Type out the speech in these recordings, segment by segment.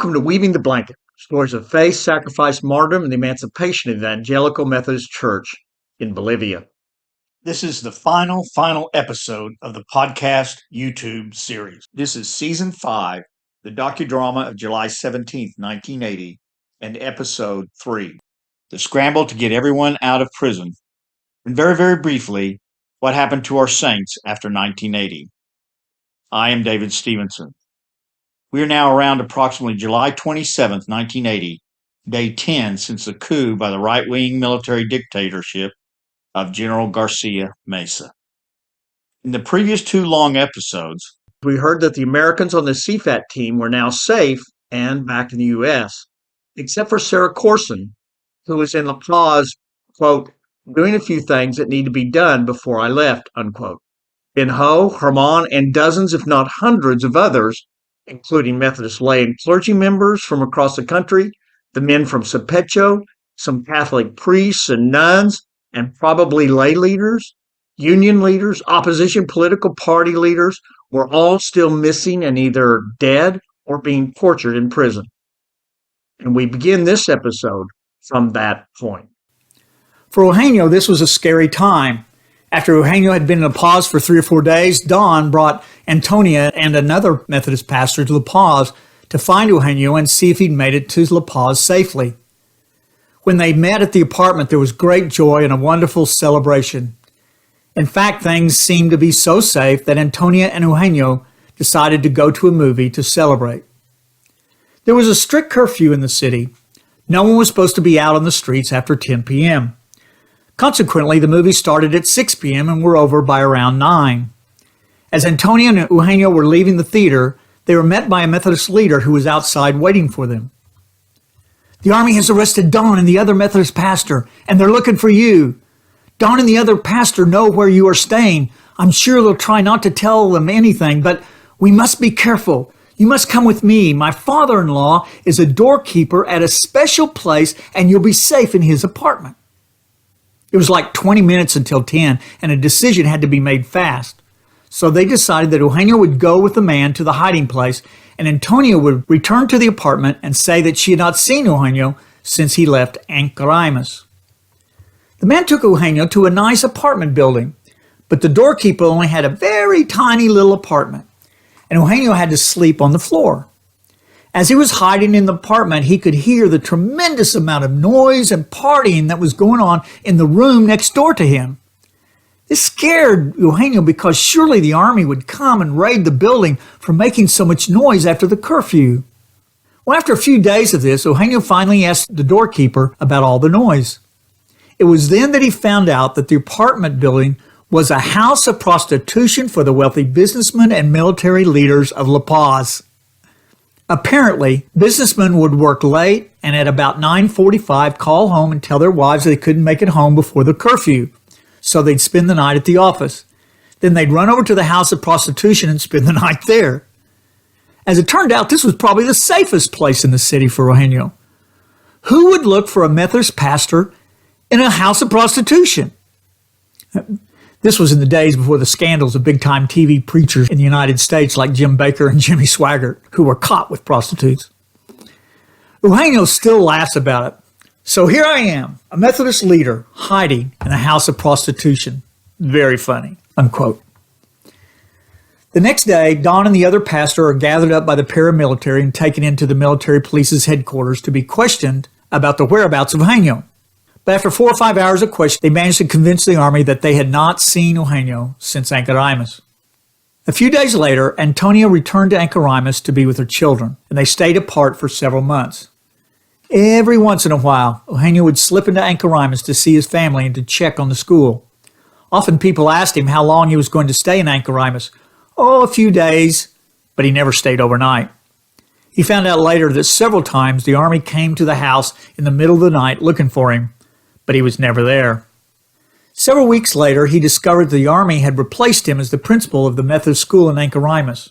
Welcome to Weaving the Blanket, stories of faith, sacrifice, martyrdom, and the emancipation of the Evangelical Methodist Church in Bolivia. This is the final episode of the podcast YouTube series. This is Season 5, the docudrama of July 17th, 1980, and Episode 3, the scramble to get everyone out of prison. And very briefly, what happened to our saints after 1980. I am David Stevenson. We are now around approximately July 27, 1980, day 10 since the coup by the right-wing military dictatorship of General Garcia Mesa. In the previous two long episodes, we heard that the Americans on the CFAT team were now safe and back in the U.S., except for Sarah Corson, who was in La Paz, quote, doing a few things that need to be done before I left, unquote. Ben Ho, Herman, and dozens, if not hundreds of others, including Methodist lay and clergy members from across the country, the men from Sapecho, some Catholic priests and nuns, and probably lay leaders, union leaders, opposition political party leaders, were all still missing and either dead or being tortured in prison. And we begin this episode from that point. For Eugenio, this was a scary time. After Eugenio had been in La Paz for 3 or 4 days, Don brought Antonia and another Methodist pastor to La Paz to find Eugenio and see if he'd made it to La Paz safely. When they met at the apartment, there was great joy and a wonderful celebration. In fact, things seemed to be so safe that Antonia and Eugenio decided to go to a movie to celebrate. There was a strict curfew in the city. No one was supposed to be out on the streets after 10 p.m. Consequently, the movie started at 6 p.m. and were over by around 9. As Antonia and Eugenio were leaving the theater, they were met by a Methodist leader who was outside waiting for them. "The Army has arrested Don and the other Methodist pastor, and they're looking for you. Don and the other pastor know where you are staying. I'm sure they'll try not to tell them anything, but we must be careful. You must come with me. My father-in-law is a doorkeeper at a special place, and you'll be safe in his apartment." It was like 20 minutes until 10, and a decision had to be made fast. So they decided that Eugenio would go with the man to the hiding place, and Antonia would return to the apartment and say that she had not seen Eugenio since he left Ancarimas. The man took Eugenio to a nice apartment building, but the doorkeeper only had a very tiny little apartment, and Eugenio had to sleep on the floor. As he was hiding in the apartment, he could hear the tremendous amount of noise and partying that was going on in the room next door to him. This scared Eugenio because surely the army would come and raid the building for making so much noise after the curfew. Well, after a few days of this, Eugenio finally asked the doorkeeper about all the noise. It was then that he found out that the apartment building was a house of prostitution for the wealthy businessmen and military leaders of La Paz. Apparently, businessmen would work late and at about 9:45 call home and tell their wives they couldn't make it home before the curfew, so they'd spend the night at the office. Then they'd run over to the house of prostitution and spend the night there. As it turned out, this was probably the safest place in the city for Eugenio. Who would look for a Methodist pastor in a house of prostitution? This was in the days before the scandals of big-time TV preachers in the United States like Jim Bakker and Jimmy Swaggart, who were caught with prostitutes. Eugenio still laughs about it. So here I am, a Methodist leader, hiding in a house of prostitution. Very funny, unquote. The next day, Don and the other pastor are gathered up by the paramilitary and taken into the military police's headquarters to be questioned about the whereabouts of Eugenio. But after 4 or 5 hours of questioning, they managed to convince the army that they had not seen Eugenio since Ancarimas. A few days later, Antonia returned to Ancarimas to be with her children, and they stayed apart for several months. Every once in a while, Eugenio would slip into Ancarimas to see his family and to check on the school. Often people asked him how long he was going to stay in Ancarimas. "Oh, a few days," but he never stayed overnight. He found out later that several times the army came to the house in the middle of the night looking for him, but he was never there. Several weeks later, he discovered the army had replaced him as the principal of the Methodist school in Ancarimas.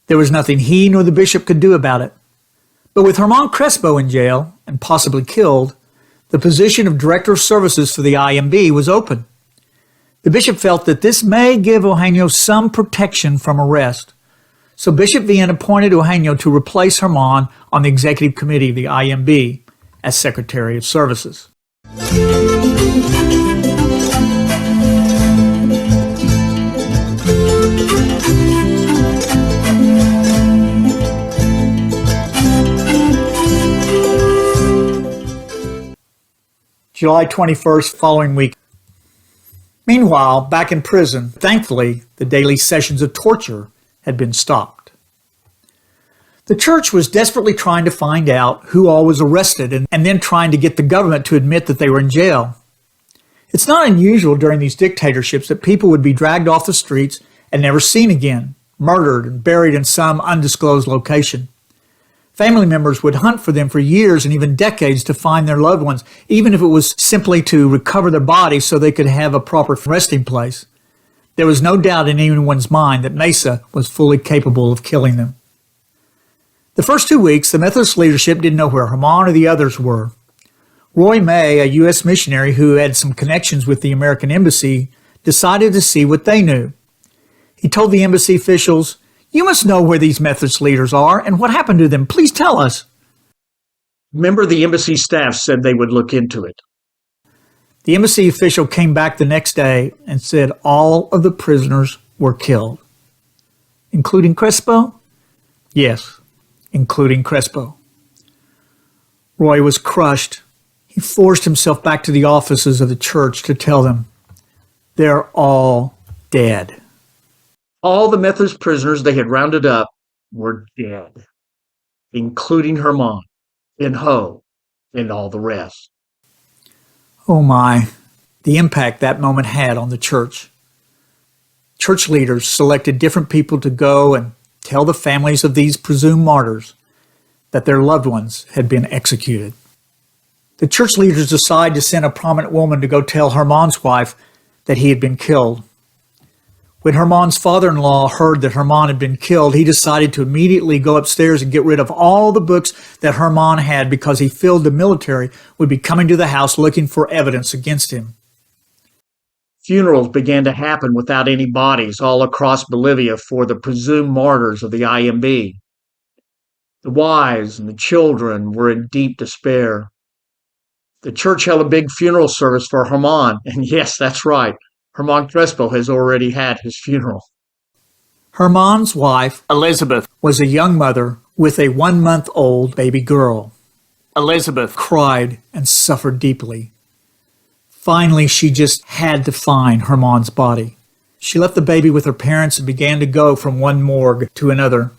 There was nothing he nor the bishop could do about it. But with Herman Crespo in jail, and possibly killed, the position of Director of Services for the IEMB was open. The bishop felt that this may give Eugenio some protection from arrest. So Bishop Vienna appointed Eugenio to replace Herman on the executive committee of the IEMB as Secretary of Services. July 21st, following week. Meanwhile, back in prison, thankfully, the daily sessions of torture had been stopped. The church was desperately trying to find out who all was arrested and then trying to get the government to admit that they were in jail. It's not unusual during these dictatorships that people would be dragged off the streets and never seen again, murdered and buried in some undisclosed location. Family members would hunt for them for years and even decades to find their loved ones, even if it was simply to recover their bodies so they could have a proper resting place. There was no doubt in anyone's mind that Mesa was fully capable of killing them. The first 2 weeks, the Methodist leadership didn't know where Herman or the others were. Roy May, a U.S. missionary who had some connections with the American embassy, decided to see what they knew. He told the embassy officials, "You must know where these Methodist leaders are and what happened to them. Please tell us." A member of the embassy staff said they would look into it. The embassy official came back the next day and said all of the prisoners were killed. Including Crespo? Yes, including Crespo. Roy was crushed. He forced himself back to the offices of the church to tell them, "They're all dead." All the Methodist prisoners they had rounded up were dead, including Herman, and Ho, and all the rest. Oh my, the impact that moment had on the church. Church leaders selected different people to go and tell the families of these presumed martyrs that their loved ones had been executed. The church leaders decided to send a prominent woman to go tell Herman's wife that he had been killed. When Herman's father-in-law heard that Herman had been killed, he decided to immediately go upstairs and get rid of all the books that Herman had because he feared the military would be coming to the house looking for evidence against him. Funerals began to happen without any bodies all across Bolivia for the presumed martyrs of the IEMB. The wives and the children were in deep despair. The church held a big funeral service for Herman, and yes, that's right, Herman Crespo has already had his funeral. Herman's wife, Elizabeth, was a young mother with a 1-month-old baby girl. Elizabeth cried and suffered deeply. Finally, she just had to find Herman's body. She left the baby with her parents and began to go from one morgue to another.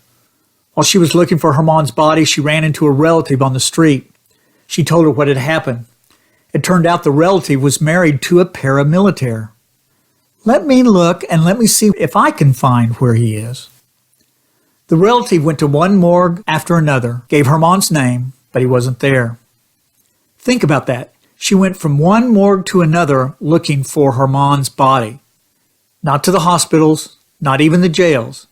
While she was looking for Herman's body, she ran into a relative on the street. She told her what had happened. It turned out the relative was married to a paramilitary. "Let me look and let me see if I can find where he is." The relative went to one morgue after another, gave Herman's name, but he wasn't there. Think about that. She went from one morgue to another looking for Herman's body. Not to the hospitals, not even the jails,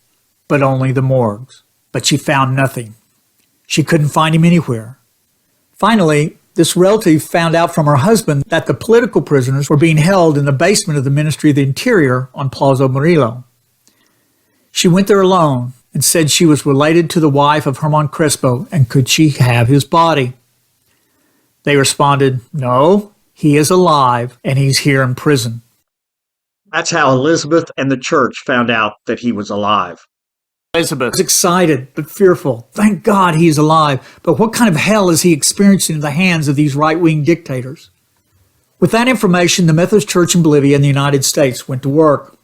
but only the morgues. But she found nothing. She couldn't find him anywhere. Finally, this relative found out from her husband that the political prisoners were being held in the basement of the Ministry of the Interior on Plaza Murillo. She went there alone and said she was related to the wife of Herman Crespo and could she have his body. They responded, "No, he is alive and he's here in prison." That's how Elizabeth and the church found out that he was alive. Elizabeth was excited but fearful. Thank God he's alive, but what kind of hell is he experiencing at the hands of these right-wing dictators? With that information, the Methodist Church in Bolivia and the United States went to work.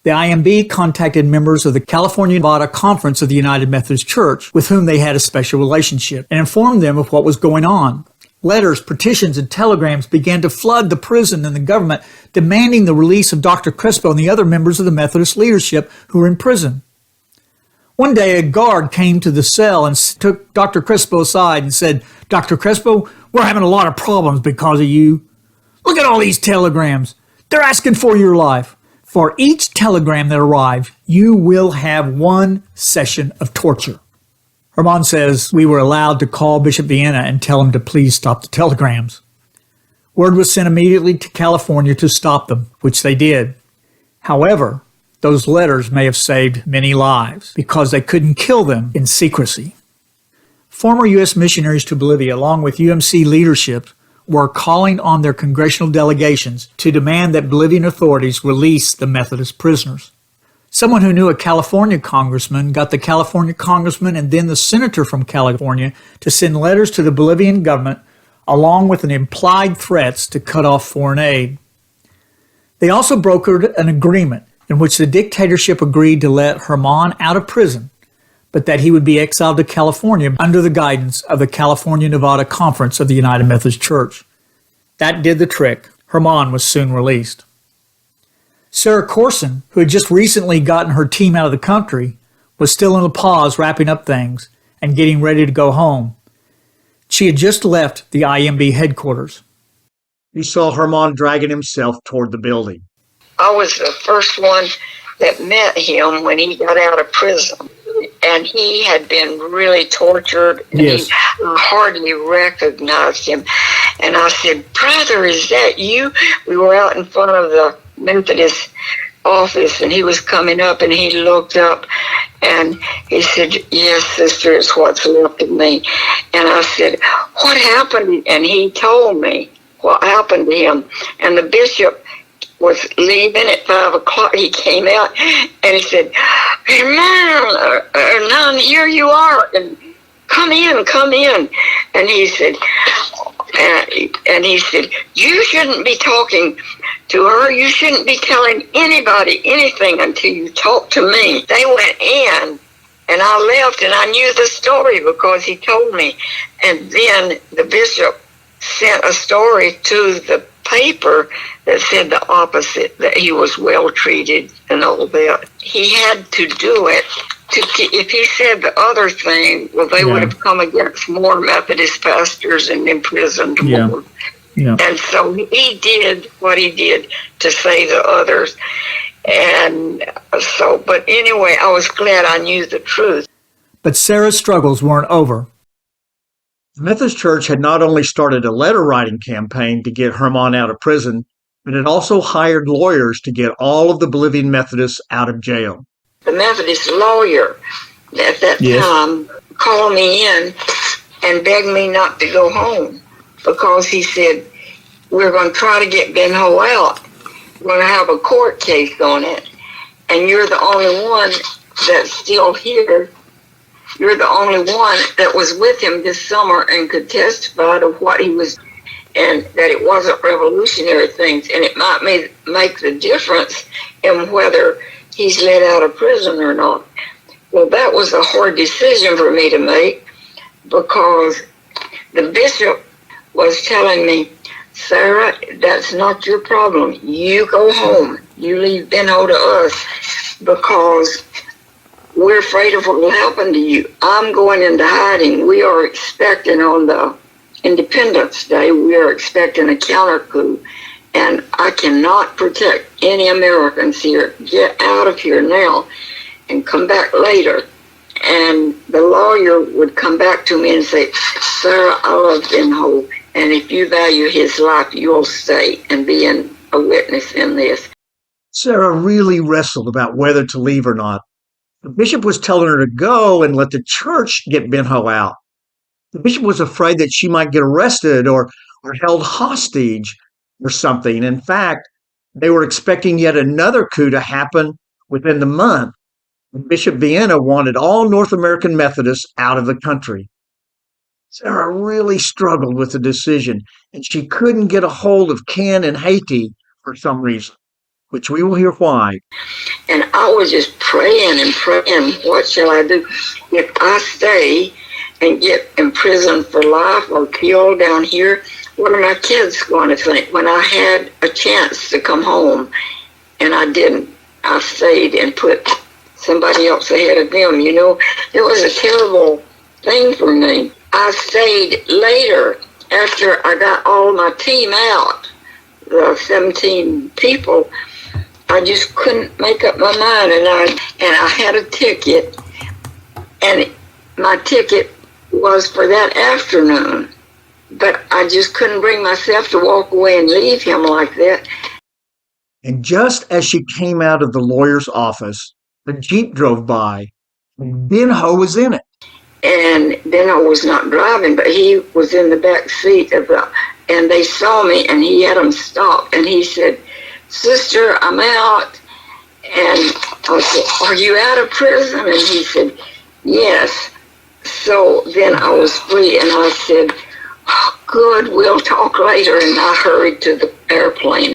The IEMB contacted members of the California-Nevada Conference of the United Methodist Church, with whom they had a special relationship, and informed them of what was going on. Letters, petitions, and telegrams began to flood the prison and the government, demanding the release of Dr. Crespo and the other members of the Methodist leadership who were in prison. One day, a guard came to the cell and took Dr. Crespo aside and said, "Dr. Crespo, we're having a lot of problems because of you. Look at all these telegrams. They're asking for your life. For each telegram that arrives, you will have 1 session of torture." Herman says we were allowed to call Bishop Vienna and tell him to please stop the telegrams. Word was sent immediately to California to stop them, which they did. However, those letters may have saved many lives because they couldn't kill them in secrecy. Former U.S. missionaries to Bolivia, along with UMC leadership, were calling on their congressional delegations to demand that Bolivian authorities release the Methodist prisoners. Someone who knew a California congressman got the California congressman and then the senator from California to send letters to the Bolivian government along with an implied threats to cut off foreign aid. They also brokered an agreement in which the dictatorship agreed to let Herman out of prison, but that he would be exiled to California under the guidance of the California-Nevada Conference of the United Methodist Church. That did the trick. Herman was soon released. Sarah Corson, who had just recently gotten her team out of the country, was still in La Paz wrapping up things and getting ready to go home. She had just left the IEMB headquarters. He saw Herman dragging himself toward the building. I was the first one that met him when he got out of prison. And he had been really tortured. And Yes. I hardly recognized him. And I said, "Brother, is that you?" We were out in front of the Methodist office, and he was coming up, and he looked up, and he said, "Yes, sister, it's what's left of me." And I said, "What happened?" And he told me what happened to him. And the bishop was leaving at 5 o'clock. He came out, and he said, "Hernan, here you are, and come in, come in." And he said, "You shouldn't be talking to her. You shouldn't be telling anybody anything until you talk to me." They went in, and I left, and I knew the story because he told me. And then the bishop sent a story to the paper that said the opposite, that he was well treated and all that. He had to do it. If he said the other thing, well, they would have come against more Methodist pastors and imprisoned more. Yeah. And so he did what he did to save the others. And so, but anyway, I was glad I knew the truth. But Sarah's struggles weren't over. The Methodist Church had not only started a letter-writing campaign to get Herman out of prison, but it also hired lawyers to get all of the Bolivian Methodists out of jail. The Methodist lawyer at that time called me in and begged me not to go home because he said, "We're going to try to get Ben Ho out. We're going to have a court case on it. And you're the only one that's still here. You're the only one that was with him this summer and could testify to what he was, and that it wasn't revolutionary things, and it might make the difference in whether he's let out of prison or not." Well, that was a hard decision for me to make because the bishop was telling me, "Sarah, that's not your problem. You go home. You leave Benho to us because we're afraid of what will happen to you. I'm going into hiding. We are expecting on the Independence Day, we are expecting a counter coup, and I cannot protect any Americans here. Get out of here now and come back later." And the lawyer would come back to me and say, "Sarah, I love Benho, and if you value his life, you'll stay and be a witness in this." Sarah really wrestled about whether to leave or not. The bishop was telling her to go and let the church get Benho out. The bishop was afraid that she might get arrested or held hostage or something. In fact, they were expecting yet another coup to happen within the month. Bishop Vienna wanted all North American Methodists out of the country. Sarah really struggled with the decision, and she couldn't get a hold of Ken in Haiti for some reason, which we will hear why. And I was just praying and praying, what shall I do? If I stay and get imprisoned for life or killed down here, what are my kids going to think? When I had a chance to come home, and I didn't, I stayed and put somebody else ahead of them. You know, it was a terrible thing for me. I stayed later after I got all my team out, the 17 people. I just couldn't make up my mind, and I had a ticket, and my ticket was for that afternoon, but I just couldn't bring myself to walk away and leave him like that. And just as she came out of the lawyer's office, a Jeep drove by, and Ben Ho was in it. And Ben Ho was not driving, but he was in the back seat and they saw me, and he had them stop, and he said, "Sister, I'm out." And I said, "Are you out of prison?" And he said, "Yes." So then I was free, and I said, "Oh, good, we'll talk later." And I hurried to the airplane.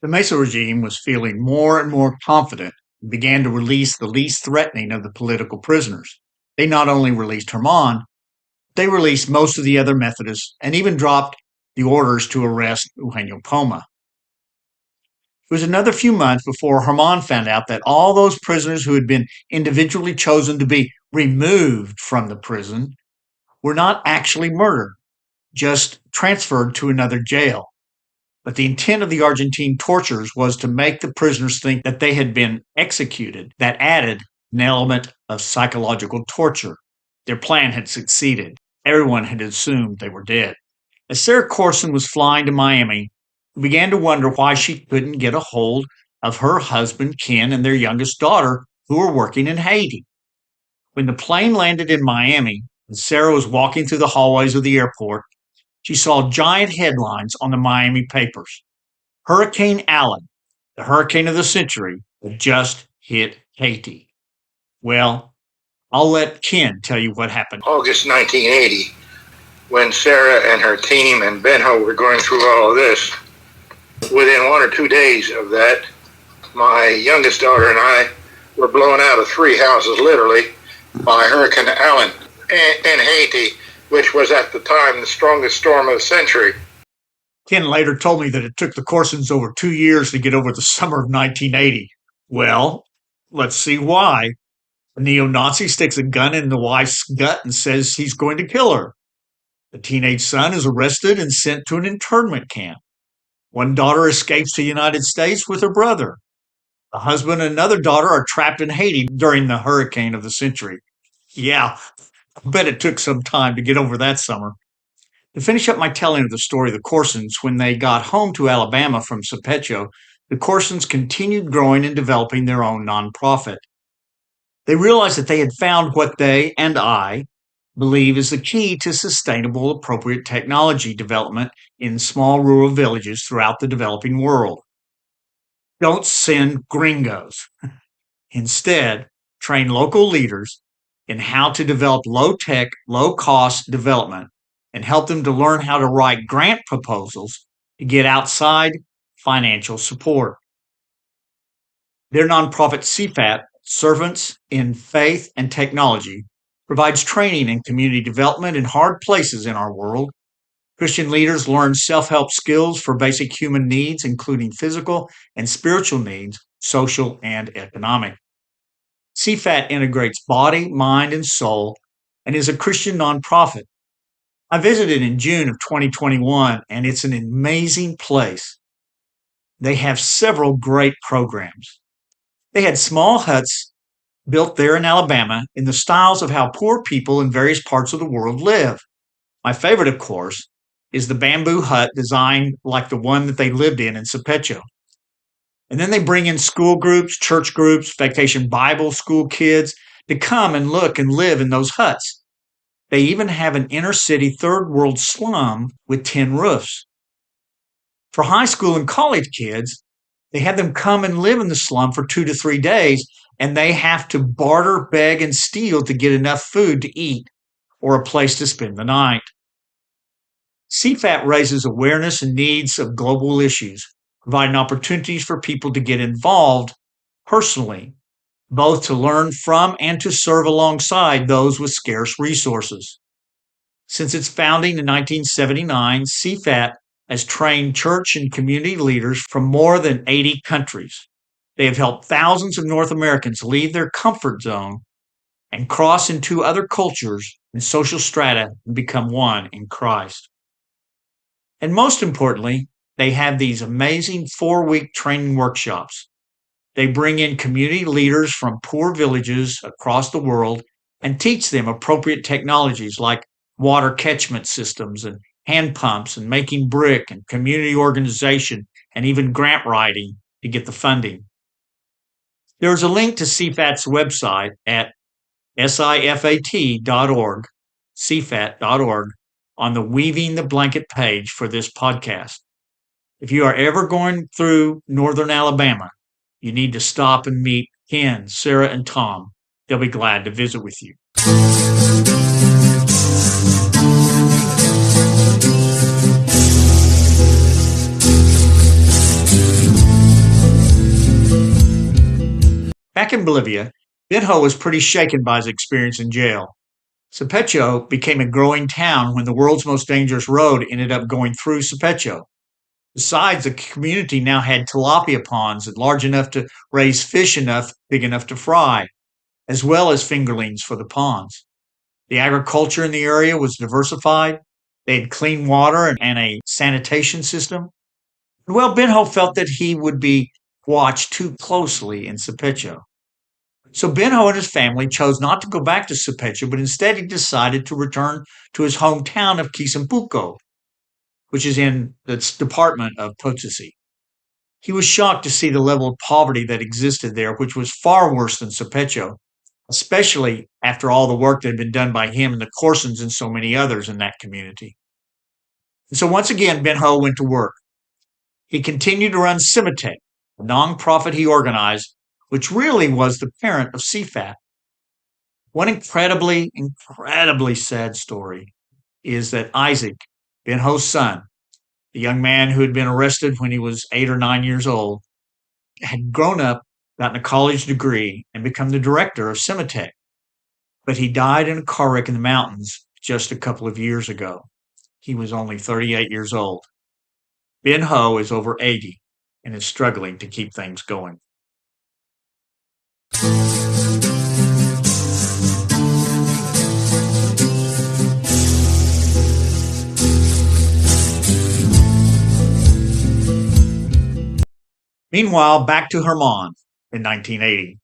The Mesa regime was feeling more and more confident and began to release the least threatening of the political prisoners. They not only released Herman, they released most of the other Methodists and even dropped the orders to arrest Eugenio Poma. It was another few months before Herman found out that all those prisoners who had been individually chosen to be removed from the prison were not actually murdered, just transferred to another jail. But the intent of the Argentine tortures was to make the prisoners think that they had been executed. That added an element of psychological torture. Their plan had succeeded. Everyone had assumed they were dead. As Sarah Corson was flying to Miami, we began to wonder why she couldn't get a hold of her husband, Ken, and their youngest daughter, who were working in Haiti. When the plane landed in Miami and Sarah was walking through the hallways of the airport, she saw giant headlines on the Miami papers. Hurricane Allen, the hurricane of the century, had just hit Haiti. Well, I'll let Ken tell you what happened. August 1980, when Sarah and her team and Ben Ho were going through all of this, within 1 or 2 days of that, my youngest daughter and I were blown out of 3 houses, literally, by Hurricane Allen in Haiti, which was at the time the strongest storm of the century. Ken later told me that it took the Corsons over 2 years to get over the summer of 1980. Well, let's see why. A neo-Nazi sticks a gun in the wife's gut and says he's going to kill her. The teenage son is arrested and sent to an internment camp. One daughter escapes to the United States with her brother. The husband and another daughter are trapped in Haiti during the hurricane of the century. Yeah, I bet it took some time to get over that summer. To finish up my telling of the story of the Corsons, when they got home to Alabama from Campeche, the Corsons continued growing and developing their own nonprofit. They realized that they had found what they and I believe is the key to sustainable, appropriate technology development in small rural villages throughout the developing world. Don't send gringos. Instead, train local leaders in how to develop low-tech, low-cost development and help them to learn how to write grant proposals to get outside financial support. Their nonprofit CFAT, Servants in Faith and Technology, provides training and community development in hard places in our world. Christian leaders learn self-help skills for basic human needs, including physical and spiritual needs, social and economic. CFAT integrates body, mind, and soul and is a Christian nonprofit. I visited in June of 2021, and it's an amazing place. They have several great programs. They had small huts built there in Alabama in the styles of how poor people in various parts of the world live. My favorite, of course, is the bamboo hut designed like the one that they lived in Campeche. And then they bring in school groups, church groups, vacation Bible school kids to come and look and live in those huts. They even have an inner city third world slum with tin roofs. For high school and college kids, they have them come and live in the slum for 2 to 3 days, and they have to barter, beg, and steal to get enough food to eat or a place to spend the night. CFAT raises awareness and needs of global issues, providing opportunities for people to get involved personally, both to learn from and to serve alongside those with scarce resources. Since its founding in 1979, CFAT has trained church and community leaders from more than 80 countries. They have helped thousands of North Americans leave their comfort zone and cross into other cultures and social strata and become one in Christ. And most importantly, they have these amazing 4-week training workshops. They bring in community leaders from poor villages across the world and teach them appropriate technologies like water catchment systems and hand pumps and making brick and community organization and even grant writing to get the funding. There is a link to CFAT's website at sifat.org, cfat.org, on the Weaving the Blanket page for this podcast. If you are ever going through northern Alabama, you need to stop and meet Ken, Sarah, and Tom. They'll be glad to visit with you. Back in Bolivia, Benjo was pretty shaken by his experience in jail. Supecho became a growing town when the world's most dangerous road ended up going through Supecho. Besides, the community now had tilapia ponds large enough to raise fish big enough to fry, as well as fingerlings for the ponds. The agriculture in the area was diversified. They had clean water and a sanitation system. Well, Benjo felt that he would be watched too closely in Supecho. So Benjo and his family chose not to go back to Supecho, but instead he decided to return to his hometown of Quisampuco, which is in the department of Potosí. He was shocked to see the level of poverty that existed there, which was far worse than Supecho, especially after all the work that had been done by him and the Corsons and so many others in that community. And so once again, Benjo went to work. He continued to run Cimitec, a nonprofit he organized, which really was the parent of CFAT. One incredibly sad story is that Isaac, Benjo's son, the young man who had been arrested when he was 8 or 9 years old, had grown up, gotten a college degree, and become the director of Cimitec. But he died in a car wreck in the mountains just a couple of years ago. He was only 38 years old. Benjo is over 80 and is struggling to keep things going. Meanwhile, back to Herman in 1980.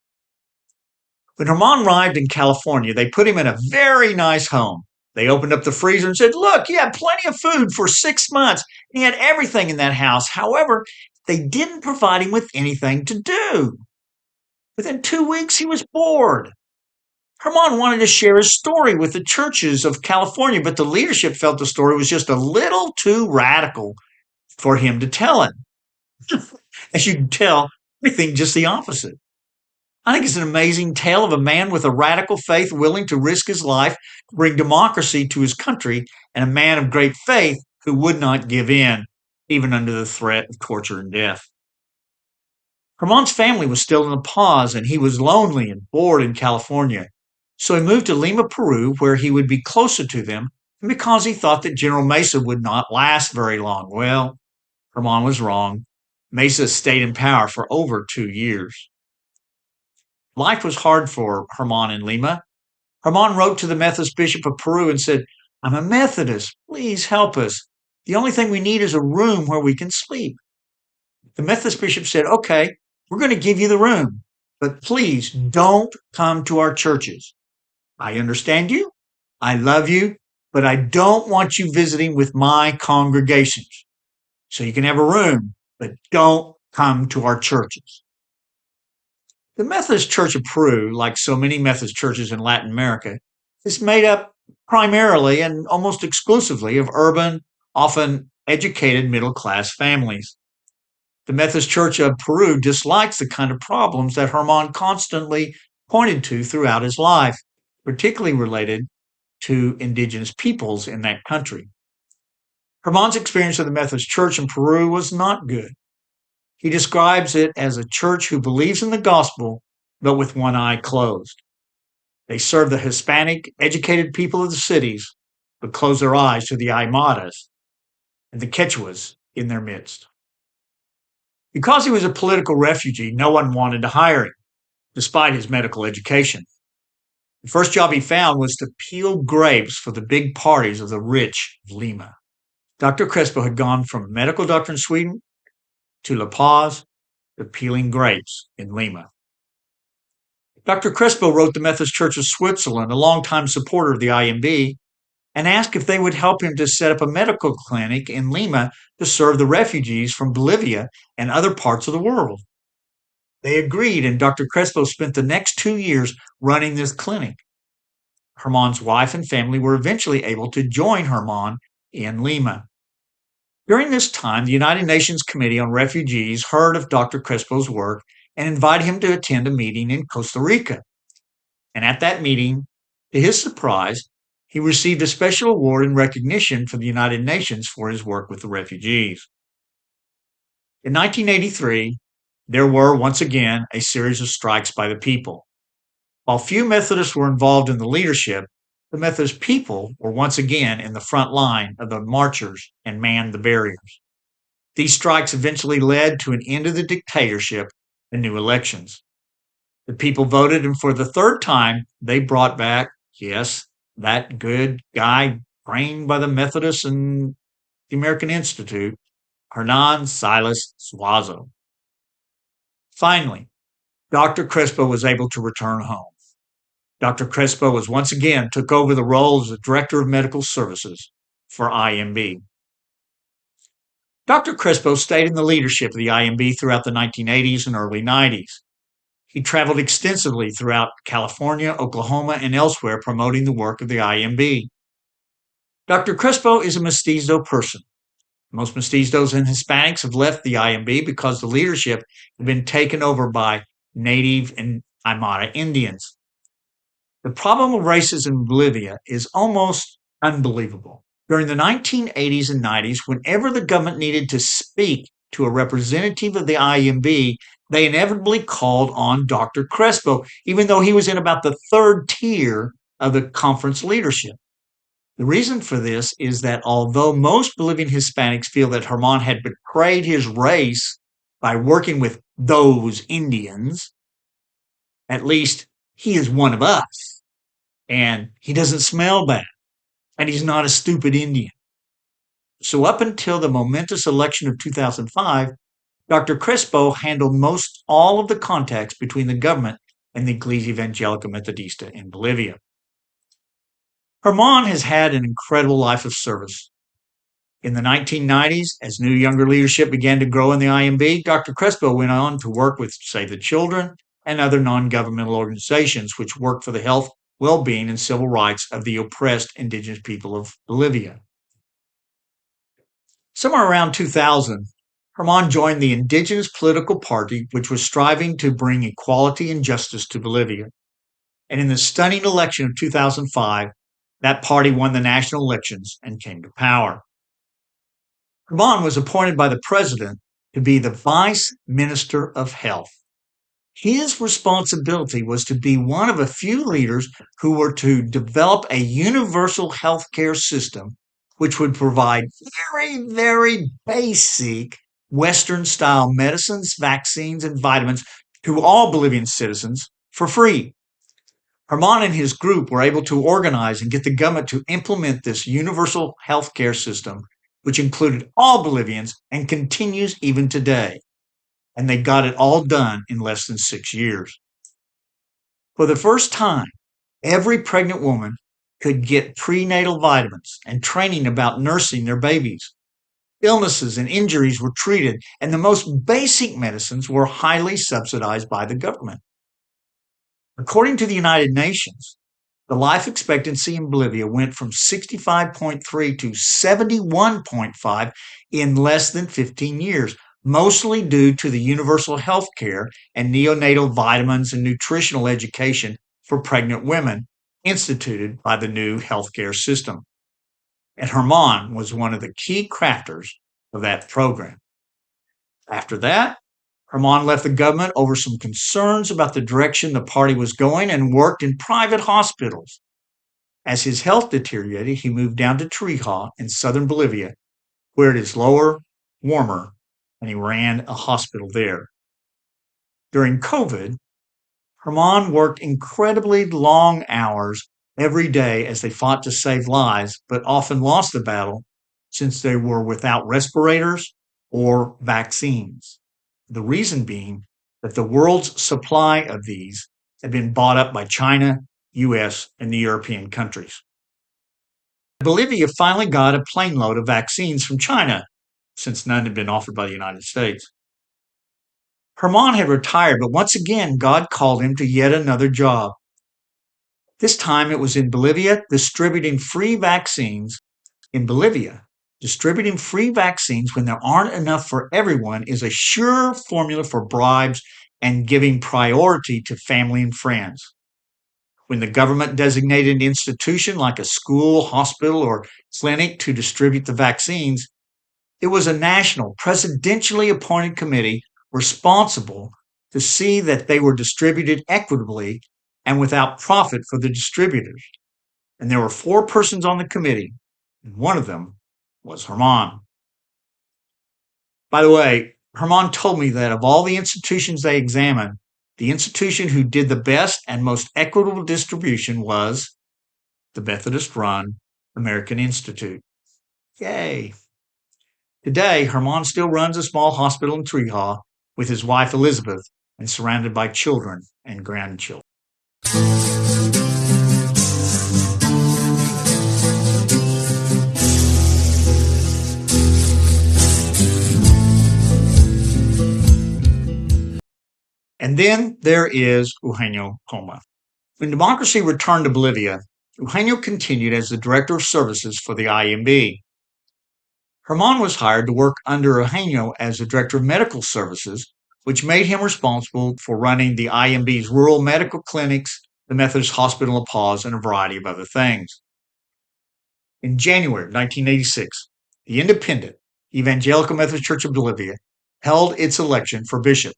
When Herman arrived in California, they put him in a very nice home. They opened up the freezer and said, "Look, you have plenty of food for 6 months." He had everything in that house. However, they didn't provide him with anything to do. Within 2 weeks, he was bored. Herman wanted to share his story with the churches of California, but the leadership felt the story was just a little too radical for him to tell it. As you can tell, we think just the opposite. I think it's an amazing tale of a man with a radical faith willing to risk his life to bring democracy to his country, and a man of great faith who would not give in, even under the threat of torture and death. Herman's family was still in La Paz, and he was lonely and bored in California. So he moved to Lima, Peru, where he would be closer to them, and because he thought that General Mesa would not last very long. Well, Herman was wrong. Mesa stayed in power for over 2 years. Life was hard for Herman in Lima. Herman wrote to the Methodist Bishop of Peru and said, "I'm a Methodist. Please help us. The only thing we need is a room where we can sleep." The Methodist bishop said, "Okay, we're going to give you the room, but please don't come to our churches. I understand you. I love you, but I don't want you visiting with my congregations. So you can have a room, but don't come to our churches." The Methodist Church of Peru, like so many Methodist churches in Latin America, is made up primarily and almost exclusively of urban, often educated middle-class families. The Methodist Church of Peru dislikes the kind of problems that Herman constantly pointed to throughout his life, particularly related to indigenous peoples in that country. Herman's experience of the Methodist Church in Peru was not good. He describes it as a church who believes in the gospel, but with one eye closed. They serve the Hispanic, educated people of the cities, but close their eyes to the Aymaras and the Quechuas in their midst. Because he was a political refugee, no one wanted to hire him, despite his medical education. The first job he found was to peel grapes for the big parties of the rich of Lima. Dr. Crespo had gone from medical doctor in Sweden to La Paz, the peeling grapes in Lima. Dr. Crespo wrote the Methodist Church of Switzerland, a longtime supporter of the IEMB, and asked if they would help him to set up a medical clinic in Lima to serve the refugees from Bolivia and other parts of the world. They agreed, and Dr. Crespo spent the next 2 years running this clinic. Herman's wife and family were eventually able to join Herman in Lima. During this time, the United Nations Committee on Refugees heard of Dr. Crespo's work and invited him to attend a meeting in Costa Rica. And at that meeting, to his surprise, he received a special award in recognition from the United Nations for his work with the refugees. In 1983, there were once again a series of strikes by the people. While few Methodists were involved in the leadership, the Methodist people were once again in the front line of the marchers and manned the barriers. These strikes eventually led to an end of the dictatorship and new elections. The people voted, and for the third time, they brought back, yes, that good guy trained by the Methodists and the American Institute, Hernan Silas Suazo. Finally, Dr. Crespo was able to return home. Dr. Crespo was once again took over the role as the Director of Medical Services for IEMB. Dr. Crespo stayed in the leadership of the IEMB throughout the 1980s and early 90s. He traveled extensively throughout California, Oklahoma, and elsewhere promoting the work of the IEMB. Dr. Crespo is a mestizo person. Most mestizos and Hispanics have left the IEMB because the leadership had been taken over by Native and Aymara Indians. The problem of racism in Bolivia is almost unbelievable. During the 1980s and 90s, whenever the government needed to speak to a representative of the IEMB, they inevitably called on Dr. Crespo, even though he was in about the third tier of the conference leadership. The reason for this is that although most Bolivian Hispanics feel that Herman had betrayed his race by working with those Indians, at least he is one of us, and he doesn't smell bad, and he's not a stupid Indian. So up until the momentous election of 2005, Dr. Crespo handled most all of the contacts between the government and the Iglesia Evangelica Metodista in Bolivia. Herman has had an incredible life of service. In the 1990s, as new younger leadership began to grow in the IEMB, Dr. Crespo went on to work with Save the Children and other non-governmental organizations which work for the health, well-being, and civil rights of the oppressed indigenous people of Bolivia. Somewhere around 2000, Herman joined the indigenous political party which was striving to bring equality and justice to Bolivia. And in the stunning election of 2005, that party won the national elections and came to power. Herman was appointed by the president to be the Vice Minister of Health. His responsibility was to be one of a few leaders who were to develop a universal healthcare system which would provide very, very basic Western-style medicines, vaccines, and vitamins to all Bolivian citizens for free. Herman and his group were able to organize and get the government to implement this universal healthcare system, which included all Bolivians and continues even today. And they got it all done in less than 6 years. For the first time, every pregnant woman could get prenatal vitamins and training about nursing their babies. Illnesses and injuries were treated, and the most basic medicines were highly subsidized by the government. According to the United Nations, the life expectancy in Bolivia went from 65.3 to 71.5 in less than 15 years, mostly due to the universal health care and neonatal vitamins and nutritional education for pregnant women instituted by the new healthcare system. And Herman was one of the key crafters of that program. After that, Herman left the government over some concerns about the direction the party was going and worked in private hospitals. As his health deteriorated, he moved down to Tarija in southern Bolivia, where it is lower, warmer, and he ran a hospital there. During COVID, Herman worked incredibly long hours every day as they fought to save lives, but often lost the battle since they were without respirators or vaccines. The reason being that the world's supply of these had been bought up by China, US, and the European countries. Bolivia finally got a plane load of vaccines from China, since none had been offered by the United States. Herman had retired, but once again God called him to yet another job. This time it was in Bolivia, distributing free vaccines. In Bolivia, distributing free vaccines when there aren't enough for everyone is a sure formula for bribes and giving priority to family and friends. When the government designated an institution like a school, hospital, or clinic to distribute the vaccines, it was a national, presidentially appointed committee responsible to see that they were distributed equitably and without profit for the distributors. And there were 4 persons on the committee, and one of them was Herman. By the way, Herman told me that of all the institutions they examined, the institution who did the best and most equitable distribution was the Methodist-run American Institute. Yay! Today, Herman still runs a small hospital in Trujillo with his wife Elizabeth and surrounded by children and grandchildren. And then there is Eugenio Poma. When democracy returned to Bolivia, Eugenio continued as the Director of Services for the IEMB. Herman was hired to work under Eugenio as the Director of Medical Services, which made him responsible for running the IEMB's rural medical clinics, the Methodist Hospital in La Paz, and a variety of other things. In January of 1986, the independent Evangelical Methodist Church of Bolivia held its election for bishop.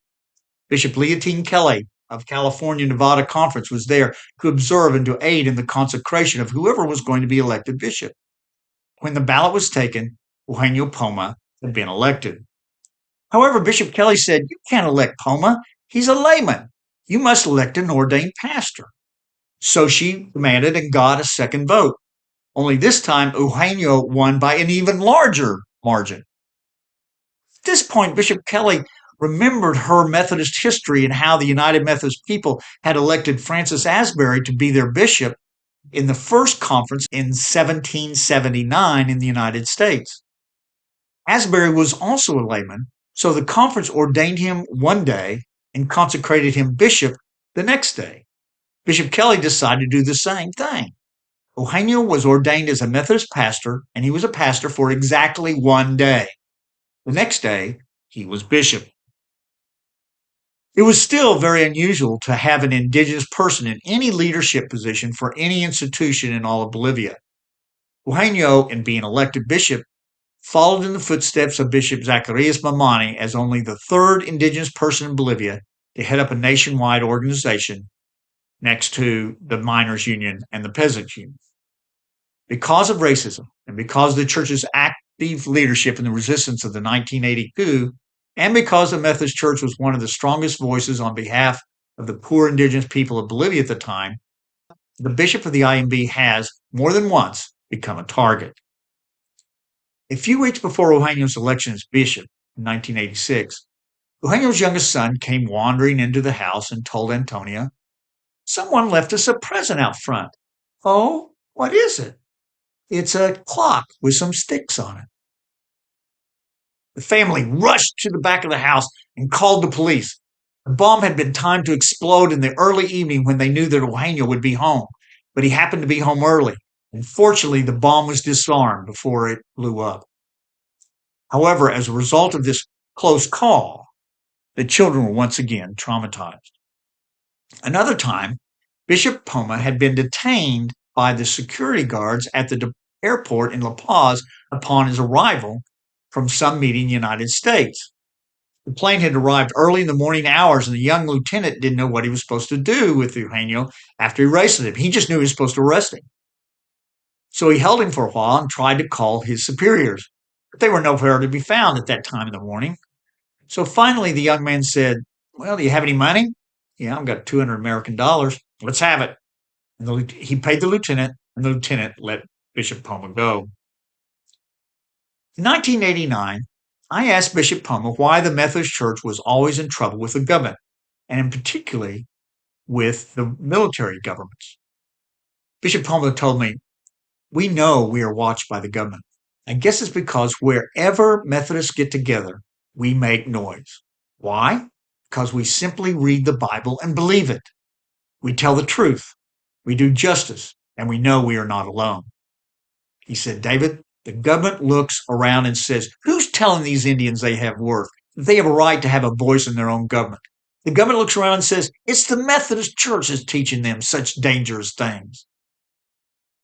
Bishop Leontine Kelly of California Nevada Conference was there to observe and to aid in the consecration of whoever was going to be elected bishop. When the ballot was taken, Eugenio Poma had been elected. However, Bishop Kelly said, "You can't elect Poma. He's a layman. You must elect an ordained pastor." So she demanded and got a second vote. Only this time, Eugenio won by an even larger margin. At this point, Bishop Kelly remembered her Methodist history and how the United Methodist people had elected Francis Asbury to be their bishop in the first conference in 1779 in the United States. Asbury was also a layman, so the conference ordained him one day and consecrated him bishop the next day. Bishop Kelly decided to do the same thing. Eugenio was ordained as a Methodist pastor, and he was a pastor for exactly one day. The next day, he was bishop. It was still very unusual to have an indigenous person in any leadership position for any institution in all of Bolivia. Eugenio, in being elected bishop, followed in the footsteps of Bishop Zacarias Mamani as only the 3rd indigenous person in Bolivia to head up a nationwide organization next to the Miners' Union and the Peasants' Union. Because of racism and because of the church's active leadership in the resistance of the 1980 coup, and because the Methodist Church was one of the strongest voices on behalf of the poor indigenous people of Bolivia at the time, the bishop of the IEMB has, more than once, become a target. A few weeks before Eugenio's election as bishop in 1986, Eugenio's youngest son came wandering into the house and told Antonia, "Someone left us a present out front." "Oh, what is it?" "It's a clock with some sticks on it." The family rushed to the back of the house and called the police. The bomb had been timed to explode in the early evening when they knew that Eugenio would be home, but he happened to be home early, and fortunately the bomb was disarmed before it blew up. However, as a result of this close call, the children were once again traumatized. Another time, Bishop Poma had been detained by the security guards at the airport in La Paz upon his arrival from some meeting in the United States. The plane had arrived early in the morning hours, and the young lieutenant didn't know what he was supposed to do with Eugenio after he arrested him. He just knew he was supposed to arrest him. So he held him for a while and tried to call his superiors, but they were nowhere to be found at that time in the morning. So finally the young man said, "Well, do you have any money?" "Yeah, I've got $200 American. Let's have it." And he paid the lieutenant, and the lieutenant let Bishop Poma go. In 1989, I asked Bishop Poma why the Methodist Church was always in trouble with the government, and in particularly with the military governments. Bishop Poma told me, "We know we are watched by the government. I guess it's because wherever Methodists get together, we make noise. Why? Because we simply read the Bible and believe it. We tell the truth, we do justice, and we know we are not alone." He said, "David, the government looks around and says, who's telling these Indians they have worth? They have a right to have a voice in their own government. The government looks around and says, it's the Methodist Church that's teaching them such dangerous things."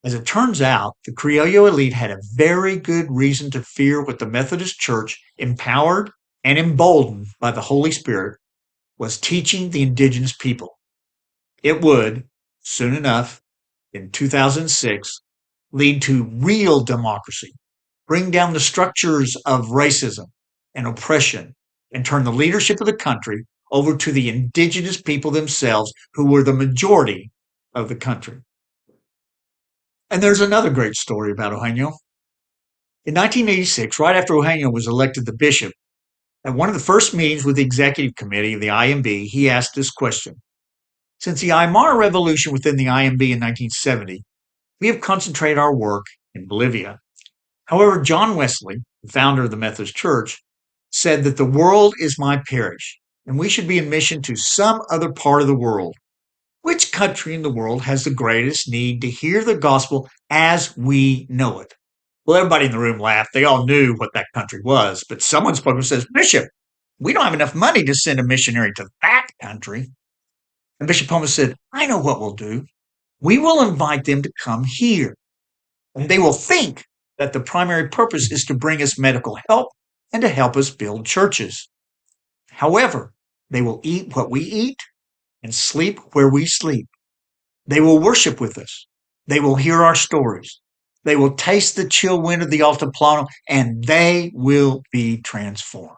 As it turns out, the Criollo elite had a very good reason to fear what the Methodist Church, empowered and emboldened by the Holy Spirit, was teaching the indigenous people. It would, soon enough, in 2006, lead to real democracy, bring down the structures of racism and oppression, and turn the leadership of the country over to the indigenous people themselves, who were the majority of the country. And there's another great story about Eugenio. In 1986, right after Eugenio was elected the bishop, at one of the first meetings with the executive committee of the IEMB, he asked this question. Since the Aymara revolution within the IEMB in 1970, we have concentrated our work in Bolivia. However, John Wesley, the founder of the Methodist Church, said that the world is my parish, and we should be in mission to some other part of the world. Which country in the world has the greatest need to hear the gospel as we know it? Well, everybody in the room laughed. They all knew what that country was, but someone spoke and says, "Bishop, we don't have enough money to send a missionary to that country." And Bishop Poma said, "I know what we'll do. We will invite them to come here. And they will think that the primary purpose is to bring us medical help and to help us build churches. However, they will eat what we eat and sleep where we sleep. They will worship with us. They will hear our stories. They will taste the chill wind of the Altiplano, and they will be transformed."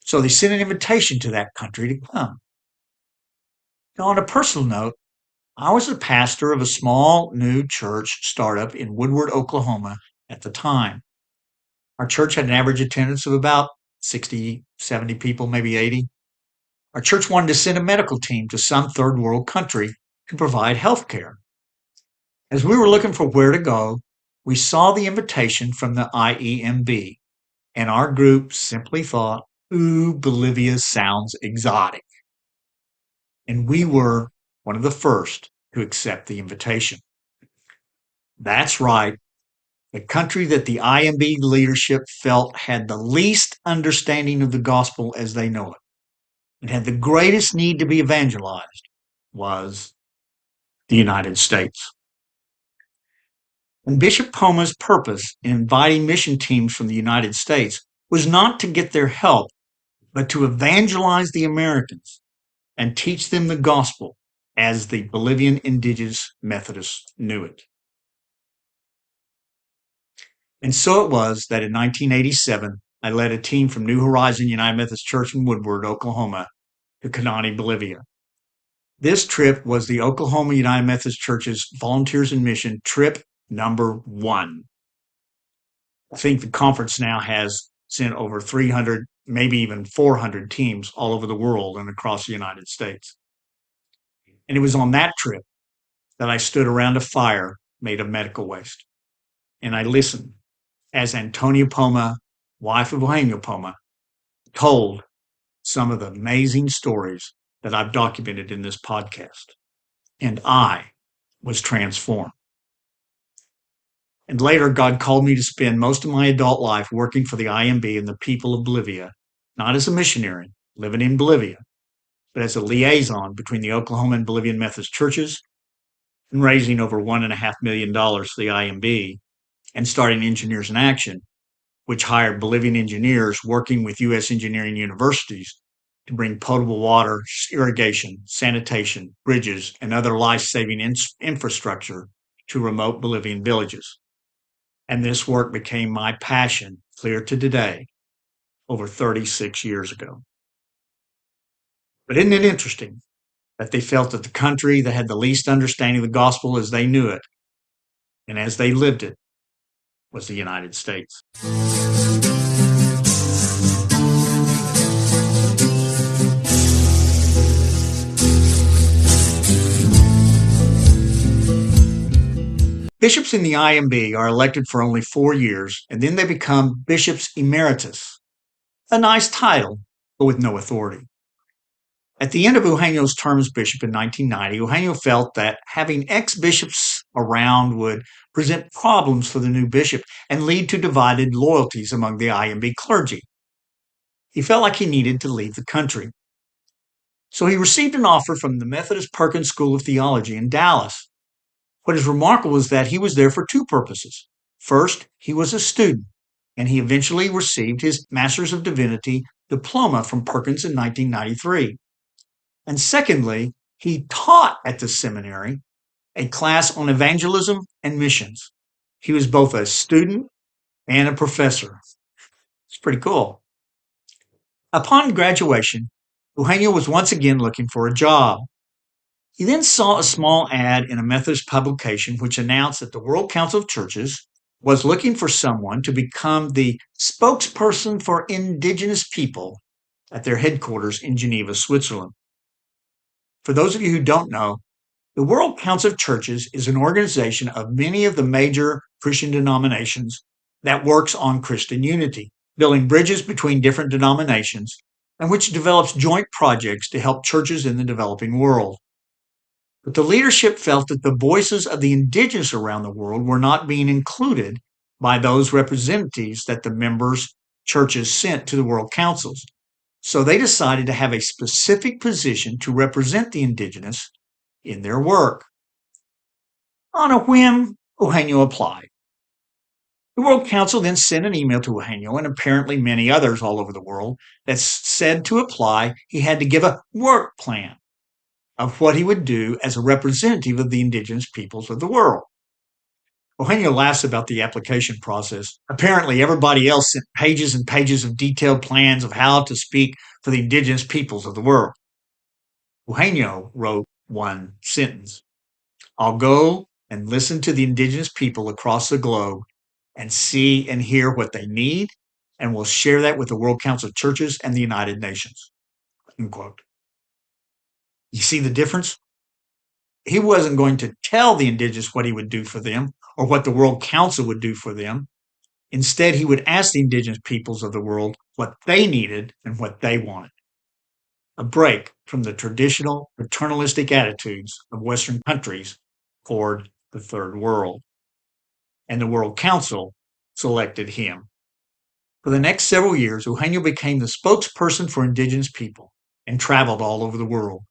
So they sent an invitation to that country to come. Now, on a personal note, I was the pastor of a small new church startup in Woodward, Oklahoma at the time. Our church had an average attendance of about 60, 70 people, maybe 80. Our church wanted to send a medical team to some third world country to provide health care. As we were looking for where to go, we saw the invitation from the IEMB, and our group simply thought, "Ooh, Bolivia sounds exotic." And we were one of the first to accept the invitation. That's right. The country that the IMB leadership felt had the least understanding of the gospel as they know it, and had the greatest need to be evangelized, was the United States. And Bishop Poma's purpose in inviting mission teams from the United States was not to get their help, but to evangelize the Americans and teach them the gospel as the Bolivian indigenous Methodists knew it. And so it was that in 1987, I led a team from New Horizon United Methodist Church in Woodward, Oklahoma, to Canani, Bolivia. This trip was the Oklahoma United Methodist Church's Volunteers in Mission trip number 1. I think the conference now has sent over 300, maybe even 400 teams all over the world and across the United States. And it was on that trip that I stood around a fire made of medical waste. And I listened as Antonia Poma, wife of Eugenio Poma, told some of the amazing stories that I've documented in this podcast. And I was transformed. And later, God called me to spend most of my adult life working for the IMB and the people of Bolivia, not as a missionary living in Bolivia, but as a liaison between the Oklahoma and Bolivian Methodist churches, and raising over $1.5 million for the IMB, and starting Engineers in Action, which hired Bolivian engineers working with U.S. engineering universities to bring potable water, irrigation, sanitation, bridges, and other life-saving infrastructure to remote Bolivian villages. And this work became my passion, clear to today, over 36 years ago. But isn't it interesting that they felt that the country that had the least understanding of the gospel as they knew it and as they lived it was the United States? Bishops in the IEMB are elected for only 4 years, and then they become bishops emeritus, a nice title, but with no authority. At the end of Eugenio's term as bishop in 1990, Eugenio felt that having ex-bishops around would present problems for the new bishop and lead to divided loyalties among the IEMB clergy. He felt like he needed to leave the country. So he received an offer from the Methodist Perkins School of Theology in Dallas. What is remarkable is that he was there for two purposes. First, he was a student, and he eventually received his Master's of Divinity diploma from Perkins in 1993. And secondly, he taught at the seminary a class on evangelism and missions. He was both a student and a professor. It's pretty cool. Upon graduation, Eugenio was once again looking for a job. He then saw a small ad in a Methodist publication which announced that the World Council of Churches was looking for someone to become the spokesperson for indigenous people at their headquarters in Geneva, Switzerland. For those of you who don't know, the World Council of Churches is an organization of many of the major Christian denominations that works on Christian unity, building bridges between different denominations, and which develops joint projects to help churches in the developing world. But the leadership felt that the voices of the indigenous around the world were not being included by those representatives that the members' churches sent to the World Councils. So they decided to have a specific position to represent the indigenous in their work. On a whim, Eugenio applied. The World Council then sent an email to Eugenio and apparently many others all over the world that said to apply he had to give a work plan of what he would do as a representative of the indigenous peoples of the world. Eugenio laughs about the application process. Apparently, everybody else sent pages and pages of detailed plans of how to speak for the indigenous peoples of the world. Eugenio wrote one sentence: I'll go and listen to the indigenous people across the globe and see and hear what they need, and we'll share that with the World Council of Churches and the United Nations. Unquote. You see the difference? He wasn't going to tell the indigenous what he would do for them or what the World Council would do for them. Instead, he would ask the indigenous peoples of the world what they needed and what they wanted. A break from the traditional paternalistic attitudes of Western countries toward the Third World. And the World Council selected him. For the next several years, Eugenio became the spokesperson for indigenous people and traveled all over the world.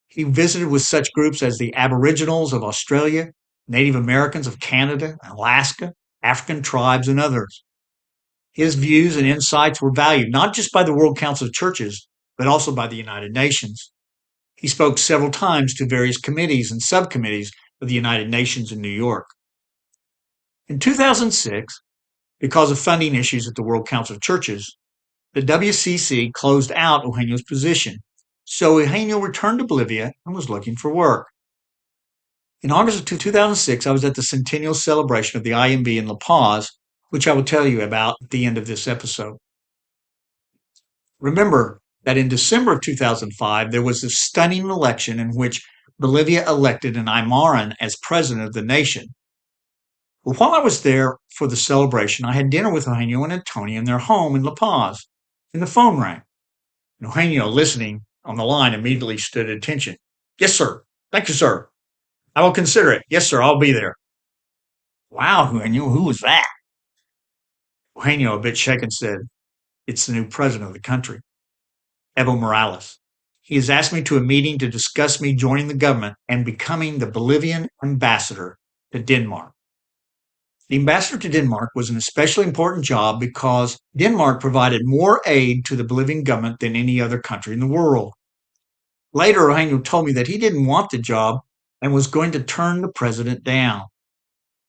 He visited with such groups as the Aboriginals of Australia, Native Americans of Canada, Alaska, African tribes, and others. His views and insights were valued not just by the World Council of Churches, but also by the United Nations. He spoke several times to various committees and subcommittees of the United Nations in New York. In 2006, because of funding issues at the World Council of Churches, the WCC closed out Eugenio's position. So Eugenio returned to Bolivia and was looking for work. In August of 2006, I was at the centennial celebration of the IEMB in La Paz, which I will tell you about at the end of this episode. Remember that in December of 2005, there was a stunning election in which Bolivia elected an Aymaran as president of the nation. Well, while I was there for the celebration, I had dinner with Eugenio and Antonia in their home in La Paz, and the phone rang. Eugenio, listening on the line, immediately stood at attention. Yes, sir. Thank you, sir. I will consider it. Yes, sir. I'll be there. Wow, Eugenio, who was that? Eugenio, a bit shaken, said, it's the new president of the country, Evo Morales. He has asked me to a meeting to discuss me joining the government and becoming the Bolivian ambassador to Denmark. The ambassador to Denmark was an especially important job because Denmark provided more aid to the Bolivian government than any other country in the world. Later, Eugenio told me that he didn't want the job and was going to turn the president down.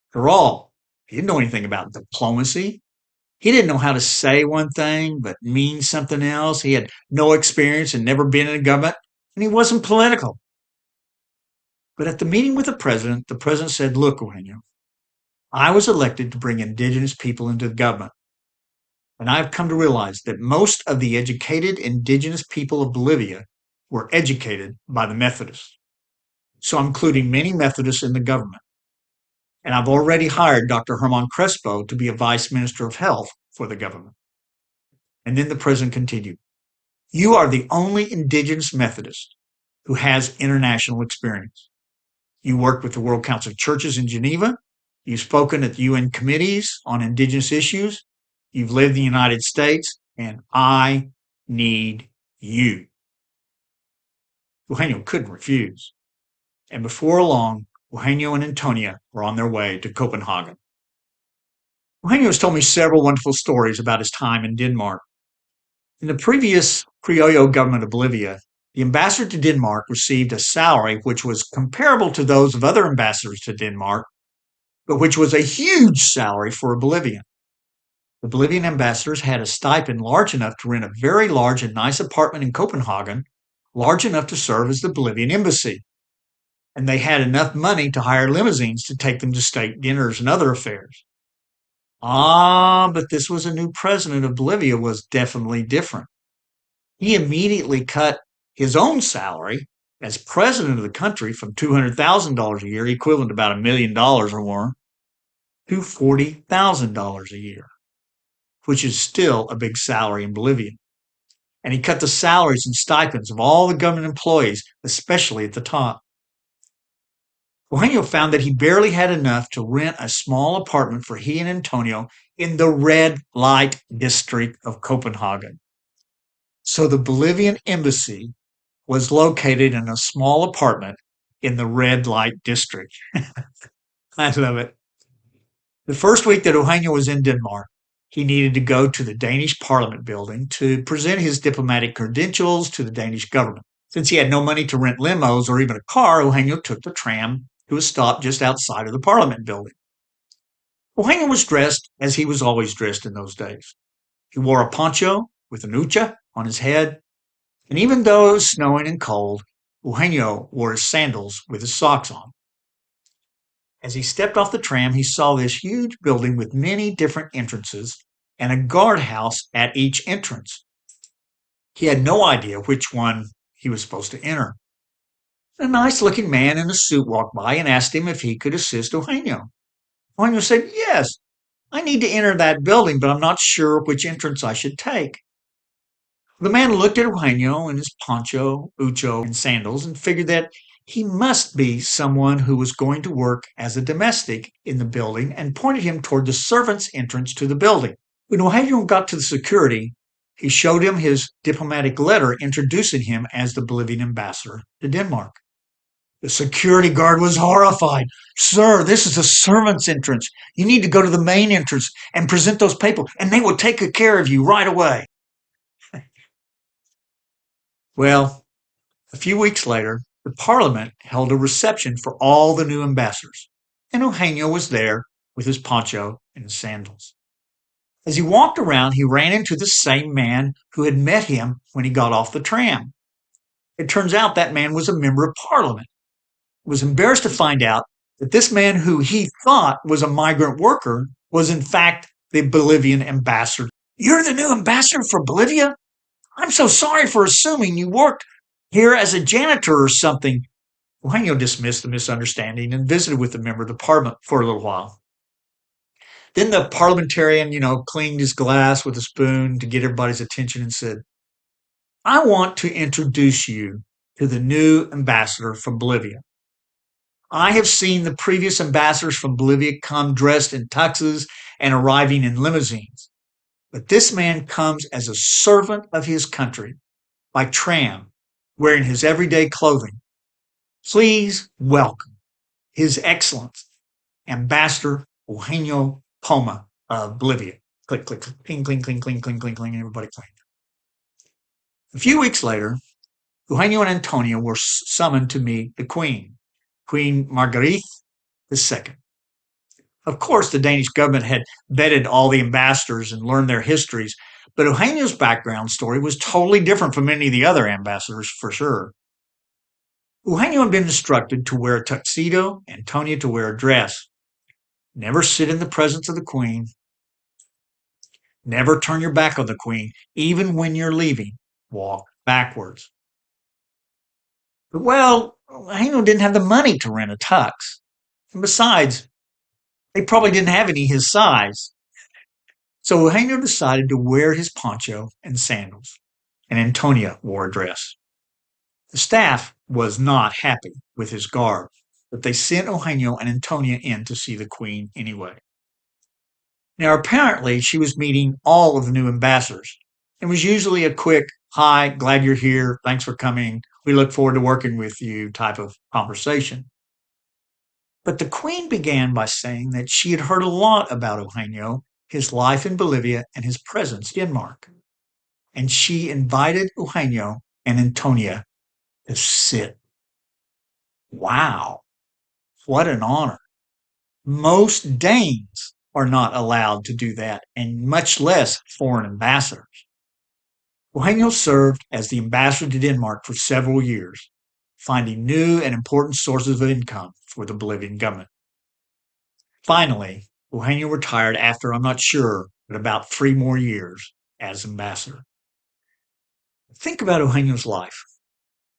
After all, he didn't know anything about diplomacy. He didn't know how to say one thing but mean something else. He had no experience and never been in a government, and he wasn't political. But at the meeting with the president said, look, Eugenio, I was elected to bring indigenous people into the government. And I've come to realize that most of the educated indigenous people of Bolivia were educated by the Methodists. So I'm including many Methodists in the government. and I've already hired Dr. Herman Crespo to be a Vice Minister of Health for the government. And then the president continued, you are the only indigenous Methodist who has international experience. You worked with the World Council of Churches in Geneva. You've spoken at the UN committees on indigenous issues. You've lived in the United States, and I need you. Eugenio couldn't refuse. And before long, Eugenio and Antonia were on their way to Copenhagen. Eugenio has told me several wonderful stories about his time in Denmark. In the previous Criollo government of Bolivia, the ambassador to Denmark received a salary which was comparable to those of other ambassadors to Denmark, but which was a huge salary for a Bolivian. The Bolivian ambassadors had a stipend large enough to rent a very large and nice apartment in Copenhagen, large enough to serve as the Bolivian embassy. And they had enough money to hire limousines to take them to state dinners and other affairs. But this was a new president of Bolivia was definitely different. He immediately cut his own salary as president of the country from $200,000 a year, equivalent to about $1 million or more, to $40,000 a year, which is still a big salary in Bolivia. And he cut the salaries and stipends of all the government employees, especially at the top. Eugenio found that he barely had enough to rent a small apartment for he and Antonio in the red light district of Copenhagen. So the Bolivian embassy was located in a small apartment in the red light district. I love it. The first week that Eugenio was in Denmark, he needed to go to the Danish Parliament building to present his diplomatic credentials to the Danish government. Since he had no money to rent limos or even a car, Eugenio took the tram to a stop just outside of the Parliament building. Eugenio was dressed as he was always dressed in those days. He wore a poncho with an ucha on his head, and even though it was snowing and cold, Eugenio wore his sandals with his socks on. As he stepped off the tram, he saw this huge building with many different entrances and a guardhouse at each entrance. He had no idea which one he was supposed to enter. A nice-looking man in a suit walked by and asked him if he could assist Eugenio. Eugenio said, yes, I need to enter that building, but I'm not sure which entrance I should take. The man looked at Eugenio in his poncho, ucho, and sandals and figured that he must be someone who was going to work as a domestic in the building and pointed him toward the servants' entrance to the building. When Eugenio got to the security, he showed him his diplomatic letter introducing him as the Bolivian ambassador to Denmark. The security guard was horrified. Sir, this is the servants' entrance. You need to go to the main entrance and present those papers, and they will take good care of you right away. Well, a few weeks later, the Parliament held a reception for all the new ambassadors, and Eugenio was there with his poncho and his sandals. As he walked around, he ran into the same man who had met him when he got off the tram. It turns out that man was a member of Parliament. He was embarrassed to find out that this man who he thought was a migrant worker was in fact the Bolivian ambassador. You're the new ambassador for Bolivia? I'm so sorry for assuming you worked here as a janitor or something. Eugenio dismissed the misunderstanding and visited with the member of the parliament for a little while. Then the parliamentarian, cleaned his glass with a spoon to get everybody's attention and said, I want to introduce you to the new ambassador from Bolivia. I have seen the previous ambassadors from Bolivia come dressed in tuxes and arriving in limousines. But this man comes as a servant of his country, by tram, wearing his everyday clothing. Please welcome His Excellency, Ambassador Eugenio Poma of Bolivia. Click, click, click, cling, cling, cling, cling, cling, cling, cling, and everybody clanged. A few weeks later, Eugenio and Antonio were summoned to meet the Queen, Queen Marguerite II. Of course, the Danish government had vetted all the ambassadors and learned their histories, but Eugenio's background story was totally different from any of the other ambassadors, for sure. Eugenio had been instructed to wear a tuxedo, Antonio to wear a dress. Never sit in the presence of the Queen. Never turn your back on the Queen. Even when you're leaving, walk backwards. But, Eugenio didn't have the money to rent a tux. And besides, They probably didn't have any his size. So Eugenio decided to wear his poncho and sandals, and Antonia wore a dress. The staff was not happy with his garb, but they sent Eugenio and Antonia in to see the Queen anyway. Now, apparently, she was meeting all of the new ambassadors, and was usually a quick, "Hi, glad you're here, thanks for coming, we look forward to working with you" type of conversation. But the Queen began by saying that she had heard a lot about Eugenio, his life in Bolivia, and his presence in Denmark. And she invited Eugenio and Antonia to sit. Wow, what an honor. Most Danes are not allowed to do that, and much less foreign ambassadors. Eugenio served as the ambassador to Denmark for several years, finding new and important sources of income for the Bolivian government. Finally, Eugenio retired after, I'm not sure, but about 3 more years as ambassador. Think about Eugenio's life.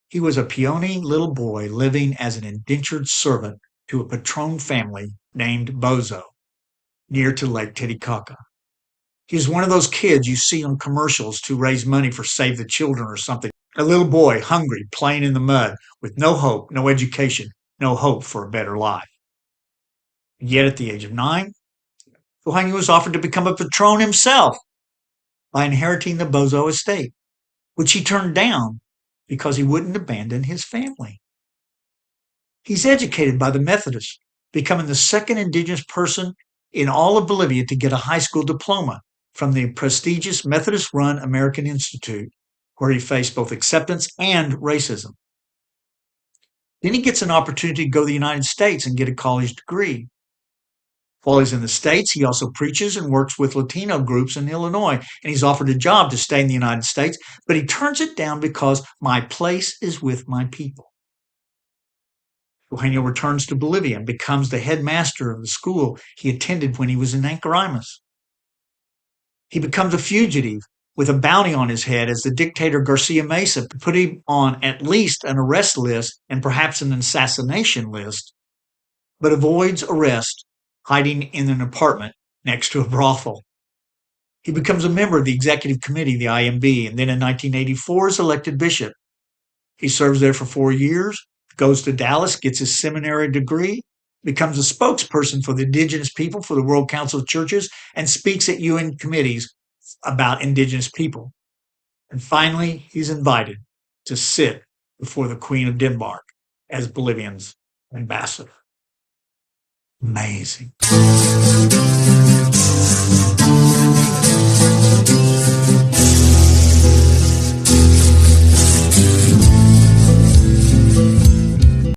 He was a peony little boy living as an indentured servant to a patron family named Bozo, near to Lake Titicaca. He was one of those kids you see on commercials to raise money for Save the Children or something. A little boy, hungry, playing in the mud, with no hope, no education, no hope for a better life. Yet at the age of 9, Eugenio was offered to become a patron himself by inheriting the Bozo estate, which he turned down because he wouldn't abandon his family. He's educated by the Methodists, becoming the second indigenous person in all of Bolivia to get a high school diploma from the prestigious Methodist-run American Institute, where he faced both acceptance and racism. Then he gets an opportunity to go to the United States and get a college degree. While he's in the States, he also preaches and works with Latino groups in Illinois, and he's offered a job to stay in the United States, but he turns it down because my place is with my people. Eugenio returns to Bolivia and becomes the headmaster of the school he attended when he was in Anchorimas. He becomes a fugitive with a bounty on his head as the dictator Garcia Mesa put him on at least an arrest list and perhaps an assassination list, but avoids arrest, hiding in an apartment next to a brothel. He becomes a member of the executive committee of the IEMB, and then in 1984 is elected bishop. He serves there for 4 years, goes to Dallas, gets his seminary degree, becomes a spokesperson for the indigenous people for the World Council of Churches, and speaks at UN committees about indigenous people. And finally, he's invited to sit before the Queen of Denmark as Bolivia's ambassador. Amazing.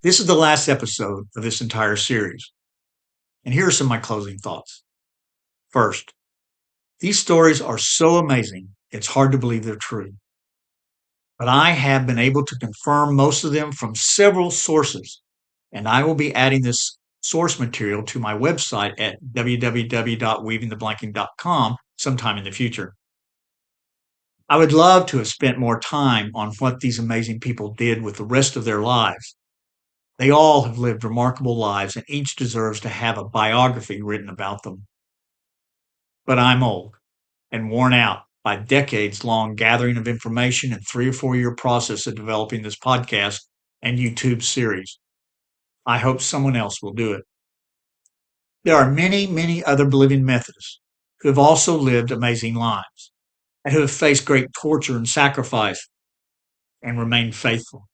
This is the last episode of this entire series. And here are some of my closing thoughts. First, these stories are so amazing, it's hard to believe they're true. But I have been able to confirm most of them from several sources, and I will be adding this source material to my website at www.weavingtheblanking.com sometime in the future. I would love to have spent more time on what these amazing people did with the rest of their lives. They all have lived remarkable lives, and each deserves to have a biography written about them. But I'm old and worn out by decades-long gathering of information and 3 or 4 year process of developing this podcast and YouTube series. I hope someone else will do it. There are many, many other Bolivian Methodists who have also lived amazing lives and who have faced great torture and sacrifice and remained faithful.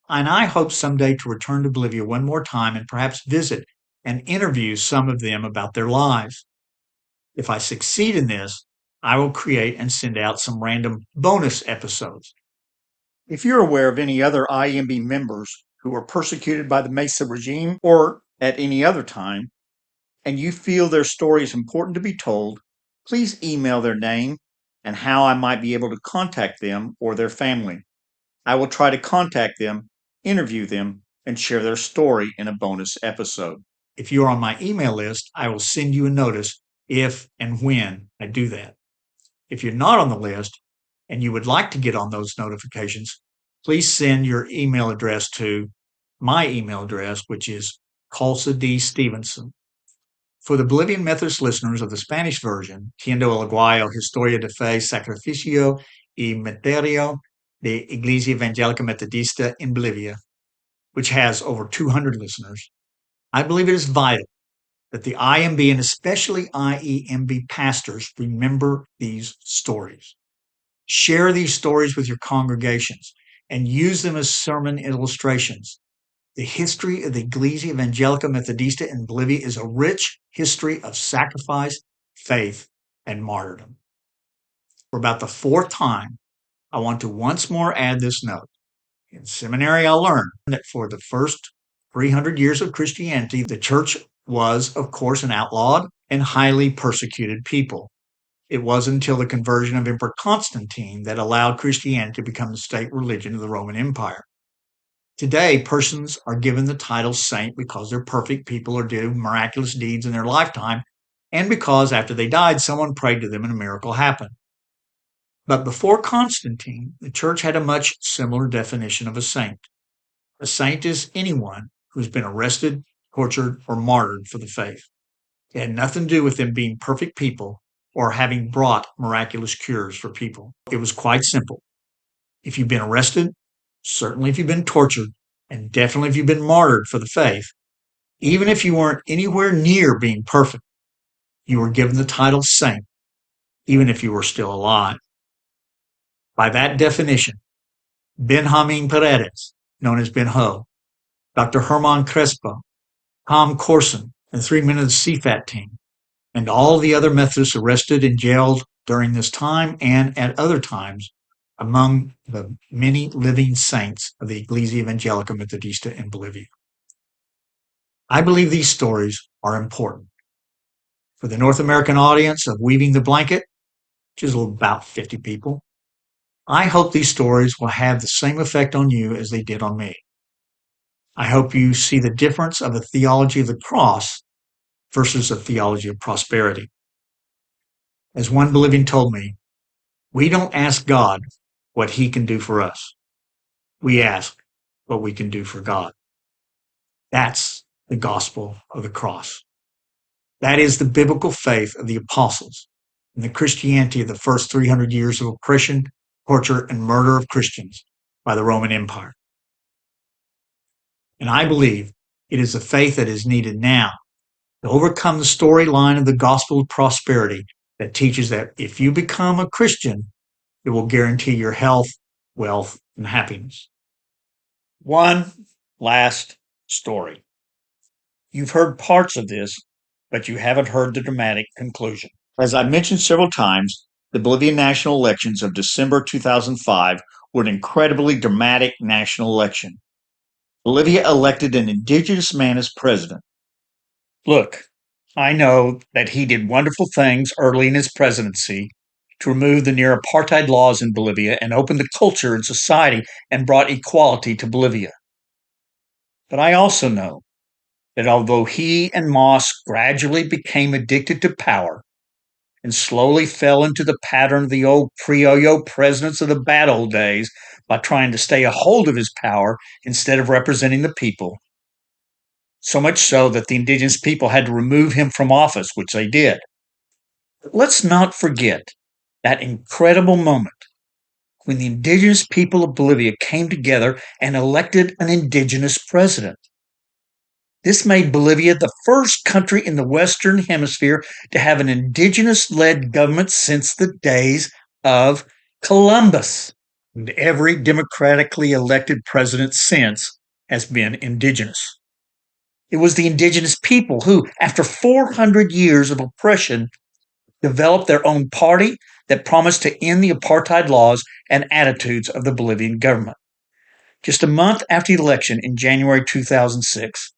And I hope someday to return to Bolivia one more time and perhaps visit and interview some of them about their lives. If I succeed in this, I will create and send out some random bonus episodes. If you're aware of any other IEMB members who were persecuted by the Mesa regime or at any other time, and you feel their story is important to be told, please email their name and how I might be able to contact them or their family. I will try to contact them, interview them, and share their story in a bonus episode. If you're on my email list, I will send you a notice if and when I do that. If you're not on the list and you would like to get on those notifications, please send your email address to my email address, which is CulsaDStevenson For the Bolivian Methodist listeners of the Spanish version, Tiendo el Aguayo, Historia de Fe, Sacrificio y Misterio de Iglesia Evangelica Metodista in Bolivia, which has over 200 listeners, I believe it is vital that the IEMB and especially IEMB pastors remember these stories. Share these stories with your congregations and use them as sermon illustrations. The history of the Iglesia Evangelica Metodista in Bolivia is a rich history of sacrifice, faith, and martyrdom. For about the fourth time, I want to once more add this note. In seminary, I learned that for the first 300 years of Christianity, the church was, of course, an outlawed and highly persecuted people. It wasn't until the conversion of Emperor Constantine that allowed Christianity to become the state religion of the Roman Empire. Today, persons are given the title saint because they're perfect people or do miraculous deeds in their lifetime, and because after they died, someone prayed to them and a miracle happened. But before Constantine, the church had a much similar definition of a saint. A saint is anyone who's been arrested, tortured, or martyred for the faith. It had nothing to do with them being perfect people or having brought miraculous cures for people. It was quite simple. If you've been arrested, certainly if you've been tortured, and definitely if you've been martyred for the faith, even if you weren't anywhere near being perfect, you were given the title saint, even if you were still alive. By that definition, Benjamin Paredes, known as Ben Ho, Dr. Herman Crespo, Tom Corson, and 3 men of the CFAT team, and all the other Methodists arrested and jailed during this time and at other times among the many living saints of the Iglesia Evangelica Metodista in Bolivia. I believe these stories are important. For the North American audience of Weaving the Blanket, which is about 50 people, I hope these stories will have the same effect on you as they did on me. I hope you see the difference of a theology of the cross versus a theology of prosperity. As one Bolivian told me, we don't ask God what he can do for us. We ask what we can do for God. That's the gospel of the cross. That is the biblical faith of the apostles and the Christianity of the first 300 years of oppression, torture, and murder of Christians by the Roman Empire. And I believe it is the faith that is needed now to overcome the storyline of the gospel of prosperity that teaches that if you become a Christian, it will guarantee your health, wealth, and happiness. One last story. You've heard parts of this, but you haven't heard the dramatic conclusion. As I mentioned several times, the Bolivian national elections of December 2005 were an incredibly dramatic national election. Bolivia elected an indigenous man as president. Look, I know that he did wonderful things early in his presidency to remove the near apartheid laws in Bolivia and opened the culture and society and brought equality to Bolivia. But I also know that although he and Moss gradually became addicted to power and slowly fell into the pattern of the old Criollo presidents of the bad old days by trying to stay a hold of his power instead of representing the people, so much so that the indigenous people had to remove him from office, which they did. But let's not forget that incredible moment when the indigenous people of Bolivia came together and elected an indigenous president. This made Bolivia the first country in the Western Hemisphere to have an indigenous-led government since the days of Columbus. And every democratically elected president since has been indigenous. It was the indigenous people who, after 400 years of oppression, developed their own party that promised to end the apartheid laws and attitudes of the Bolivian government. Just a month after the election in January 2006,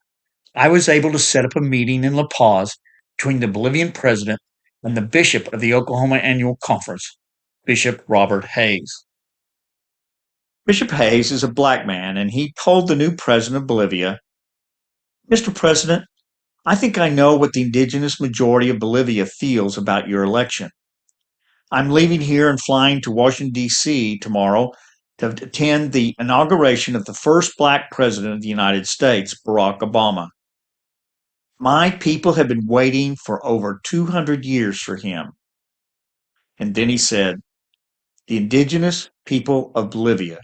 I was able to set up a meeting in La Paz between the Bolivian president and the bishop of the Oklahoma Annual Conference, Bishop Robert Hayes. Bishop Hayes is a black man, and he told the new president of Bolivia, "Mr. President, I think I know what the indigenous majority of Bolivia feels about your election. I'm leaving here and flying to Washington, D.C. tomorrow to attend the inauguration of the first black president of the United States, Barack Obama. My people have been waiting for over 200 years for him. And then he said, the indigenous people of Bolivia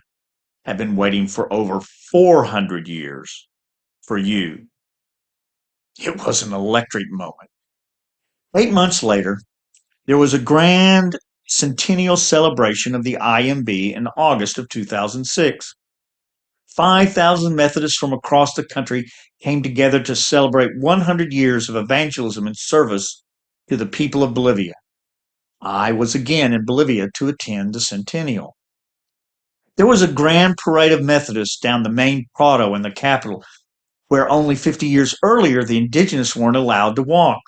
have been waiting for over 400 years for you. It was an electric moment. 8 months later, there was a grand centennial celebration of the IEMB in August of 2006. 5,000 Methodists from across the country came together to celebrate 100 years of evangelism and service to the people of Bolivia. I was again in Bolivia to attend the centennial. There was a grand parade of Methodists down the main Prado in the capital, where only 50 years earlier the indigenous weren't allowed to walk.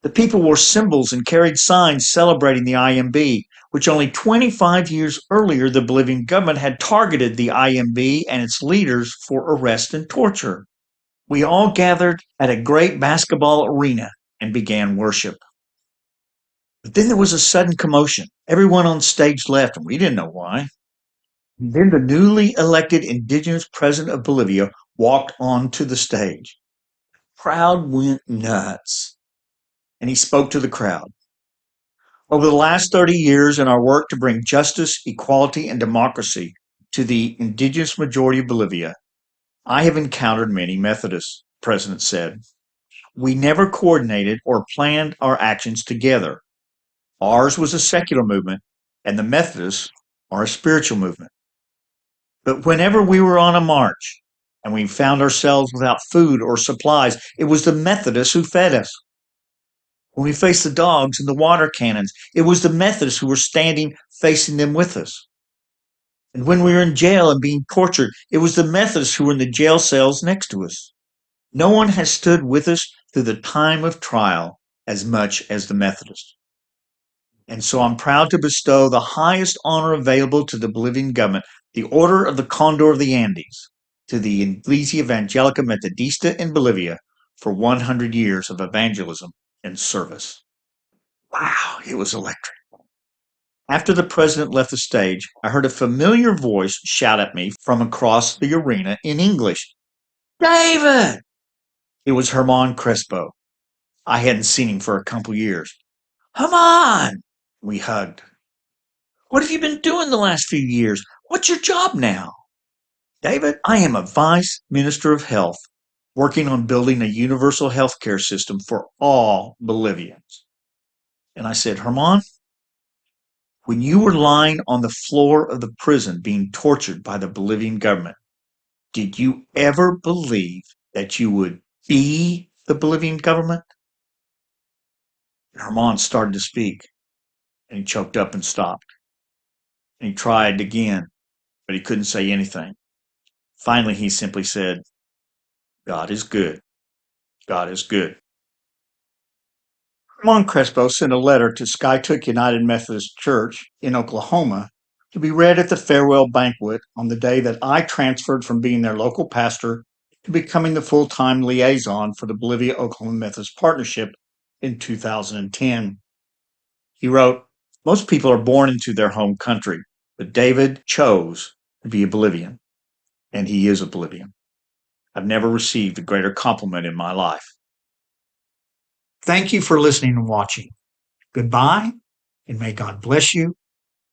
The people wore symbols and carried signs celebrating the IEMB, which only 25 years earlier the Bolivian government had targeted the IEMB and its leaders for arrest and torture. We all gathered at a great basketball arena and began worship. But then there was a sudden commotion. Everyone on stage left, and we didn't know why. And then the newly elected indigenous president of Bolivia walked onto the stage. The crowd went nuts, and he spoke to the crowd. Over the last 30 years in our work to bring justice, equality, and democracy to the indigenous majority of Bolivia, I have encountered many Methodists, the president said. We never coordinated or planned our actions together. Ours was a secular movement, and the Methodists are a spiritual movement. But whenever we were on a march and we found ourselves without food or supplies, it was the Methodists who fed us. When we faced the dogs and the water cannons, it was the Methodists who were standing facing them with us. And when we were in jail and being tortured, it was the Methodists who were in the jail cells next to us. No one has stood with us through the time of trial as much as the Methodists. And so I'm proud to bestow the highest honor available to the Bolivian government, the Order of the Condor of the Andes, to the Iglesia Evangelica Metodista in Bolivia for 100 years of evangelism and service. Wow, it was electric. After the president left the stage, I heard a familiar voice shout at me from across the arena in English. David! It was Herman Crespo. I hadn't seen him for a couple years. Herman! We hugged. What have you been doing the last few years? What's your job now? David, I am a vice minister of health, working on building a universal health care system for all Bolivians. And I said, Herman, when you were lying on the floor of the prison being tortured by the Bolivian government, did you ever believe that you would be the Bolivian government? And Herman started to speak, and he choked up and stopped. And he tried again, but he couldn't say anything. Finally, he simply said, God is good. God is good. Herman Crespo sent a letter to Skytook United Methodist Church in Oklahoma to be read at the farewell banquet on the day that I transferred from being their local pastor to becoming the full-time liaison for the Bolivia-Oklahoma Methodist Partnership in 2010. He wrote, most people are born into their home country, but David chose to be a Bolivian, and he is a Bolivian. I've never received a greater compliment in my life. Thank you for listening and watching. Goodbye, and may God bless you.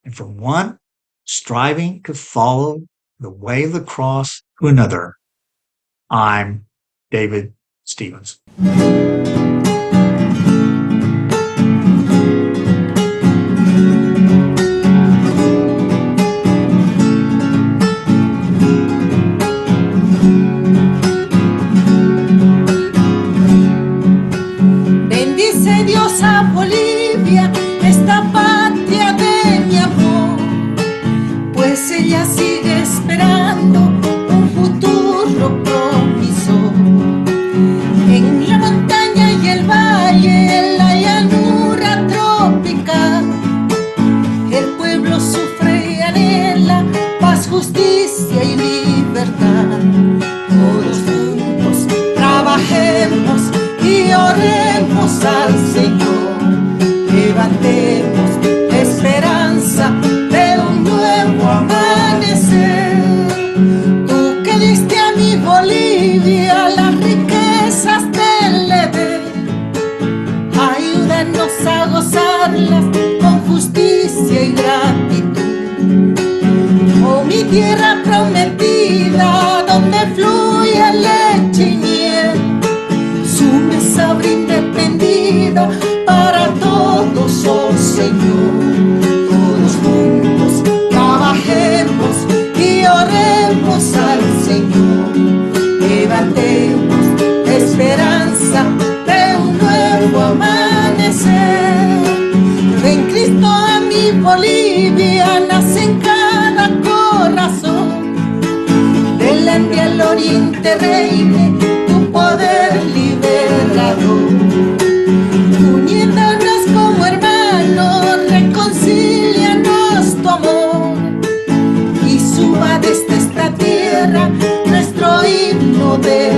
And from one striving to follow the way of the cross to another, I'm David Stevens. Bendice Dios a Bolivia, esta patria de mi amor, pues ella sigue esperando un futuro promisor. En la montaña y el valle, en la llanura tropical, el pueblo sufre y anhela paz, justicia y libertad. Todos juntos trabajemos y oremos al Señor, levantemos la esperanza de un nuevo amanecer. Tú que diste a mi Bolivia las riquezas de Bolivia nace en cada corazón. Del Ande al Oriente reine tu poder liberador. Uniéndonos como hermanos, reconcílianos tu amor. Y suba desde esta tierra nuestro himno de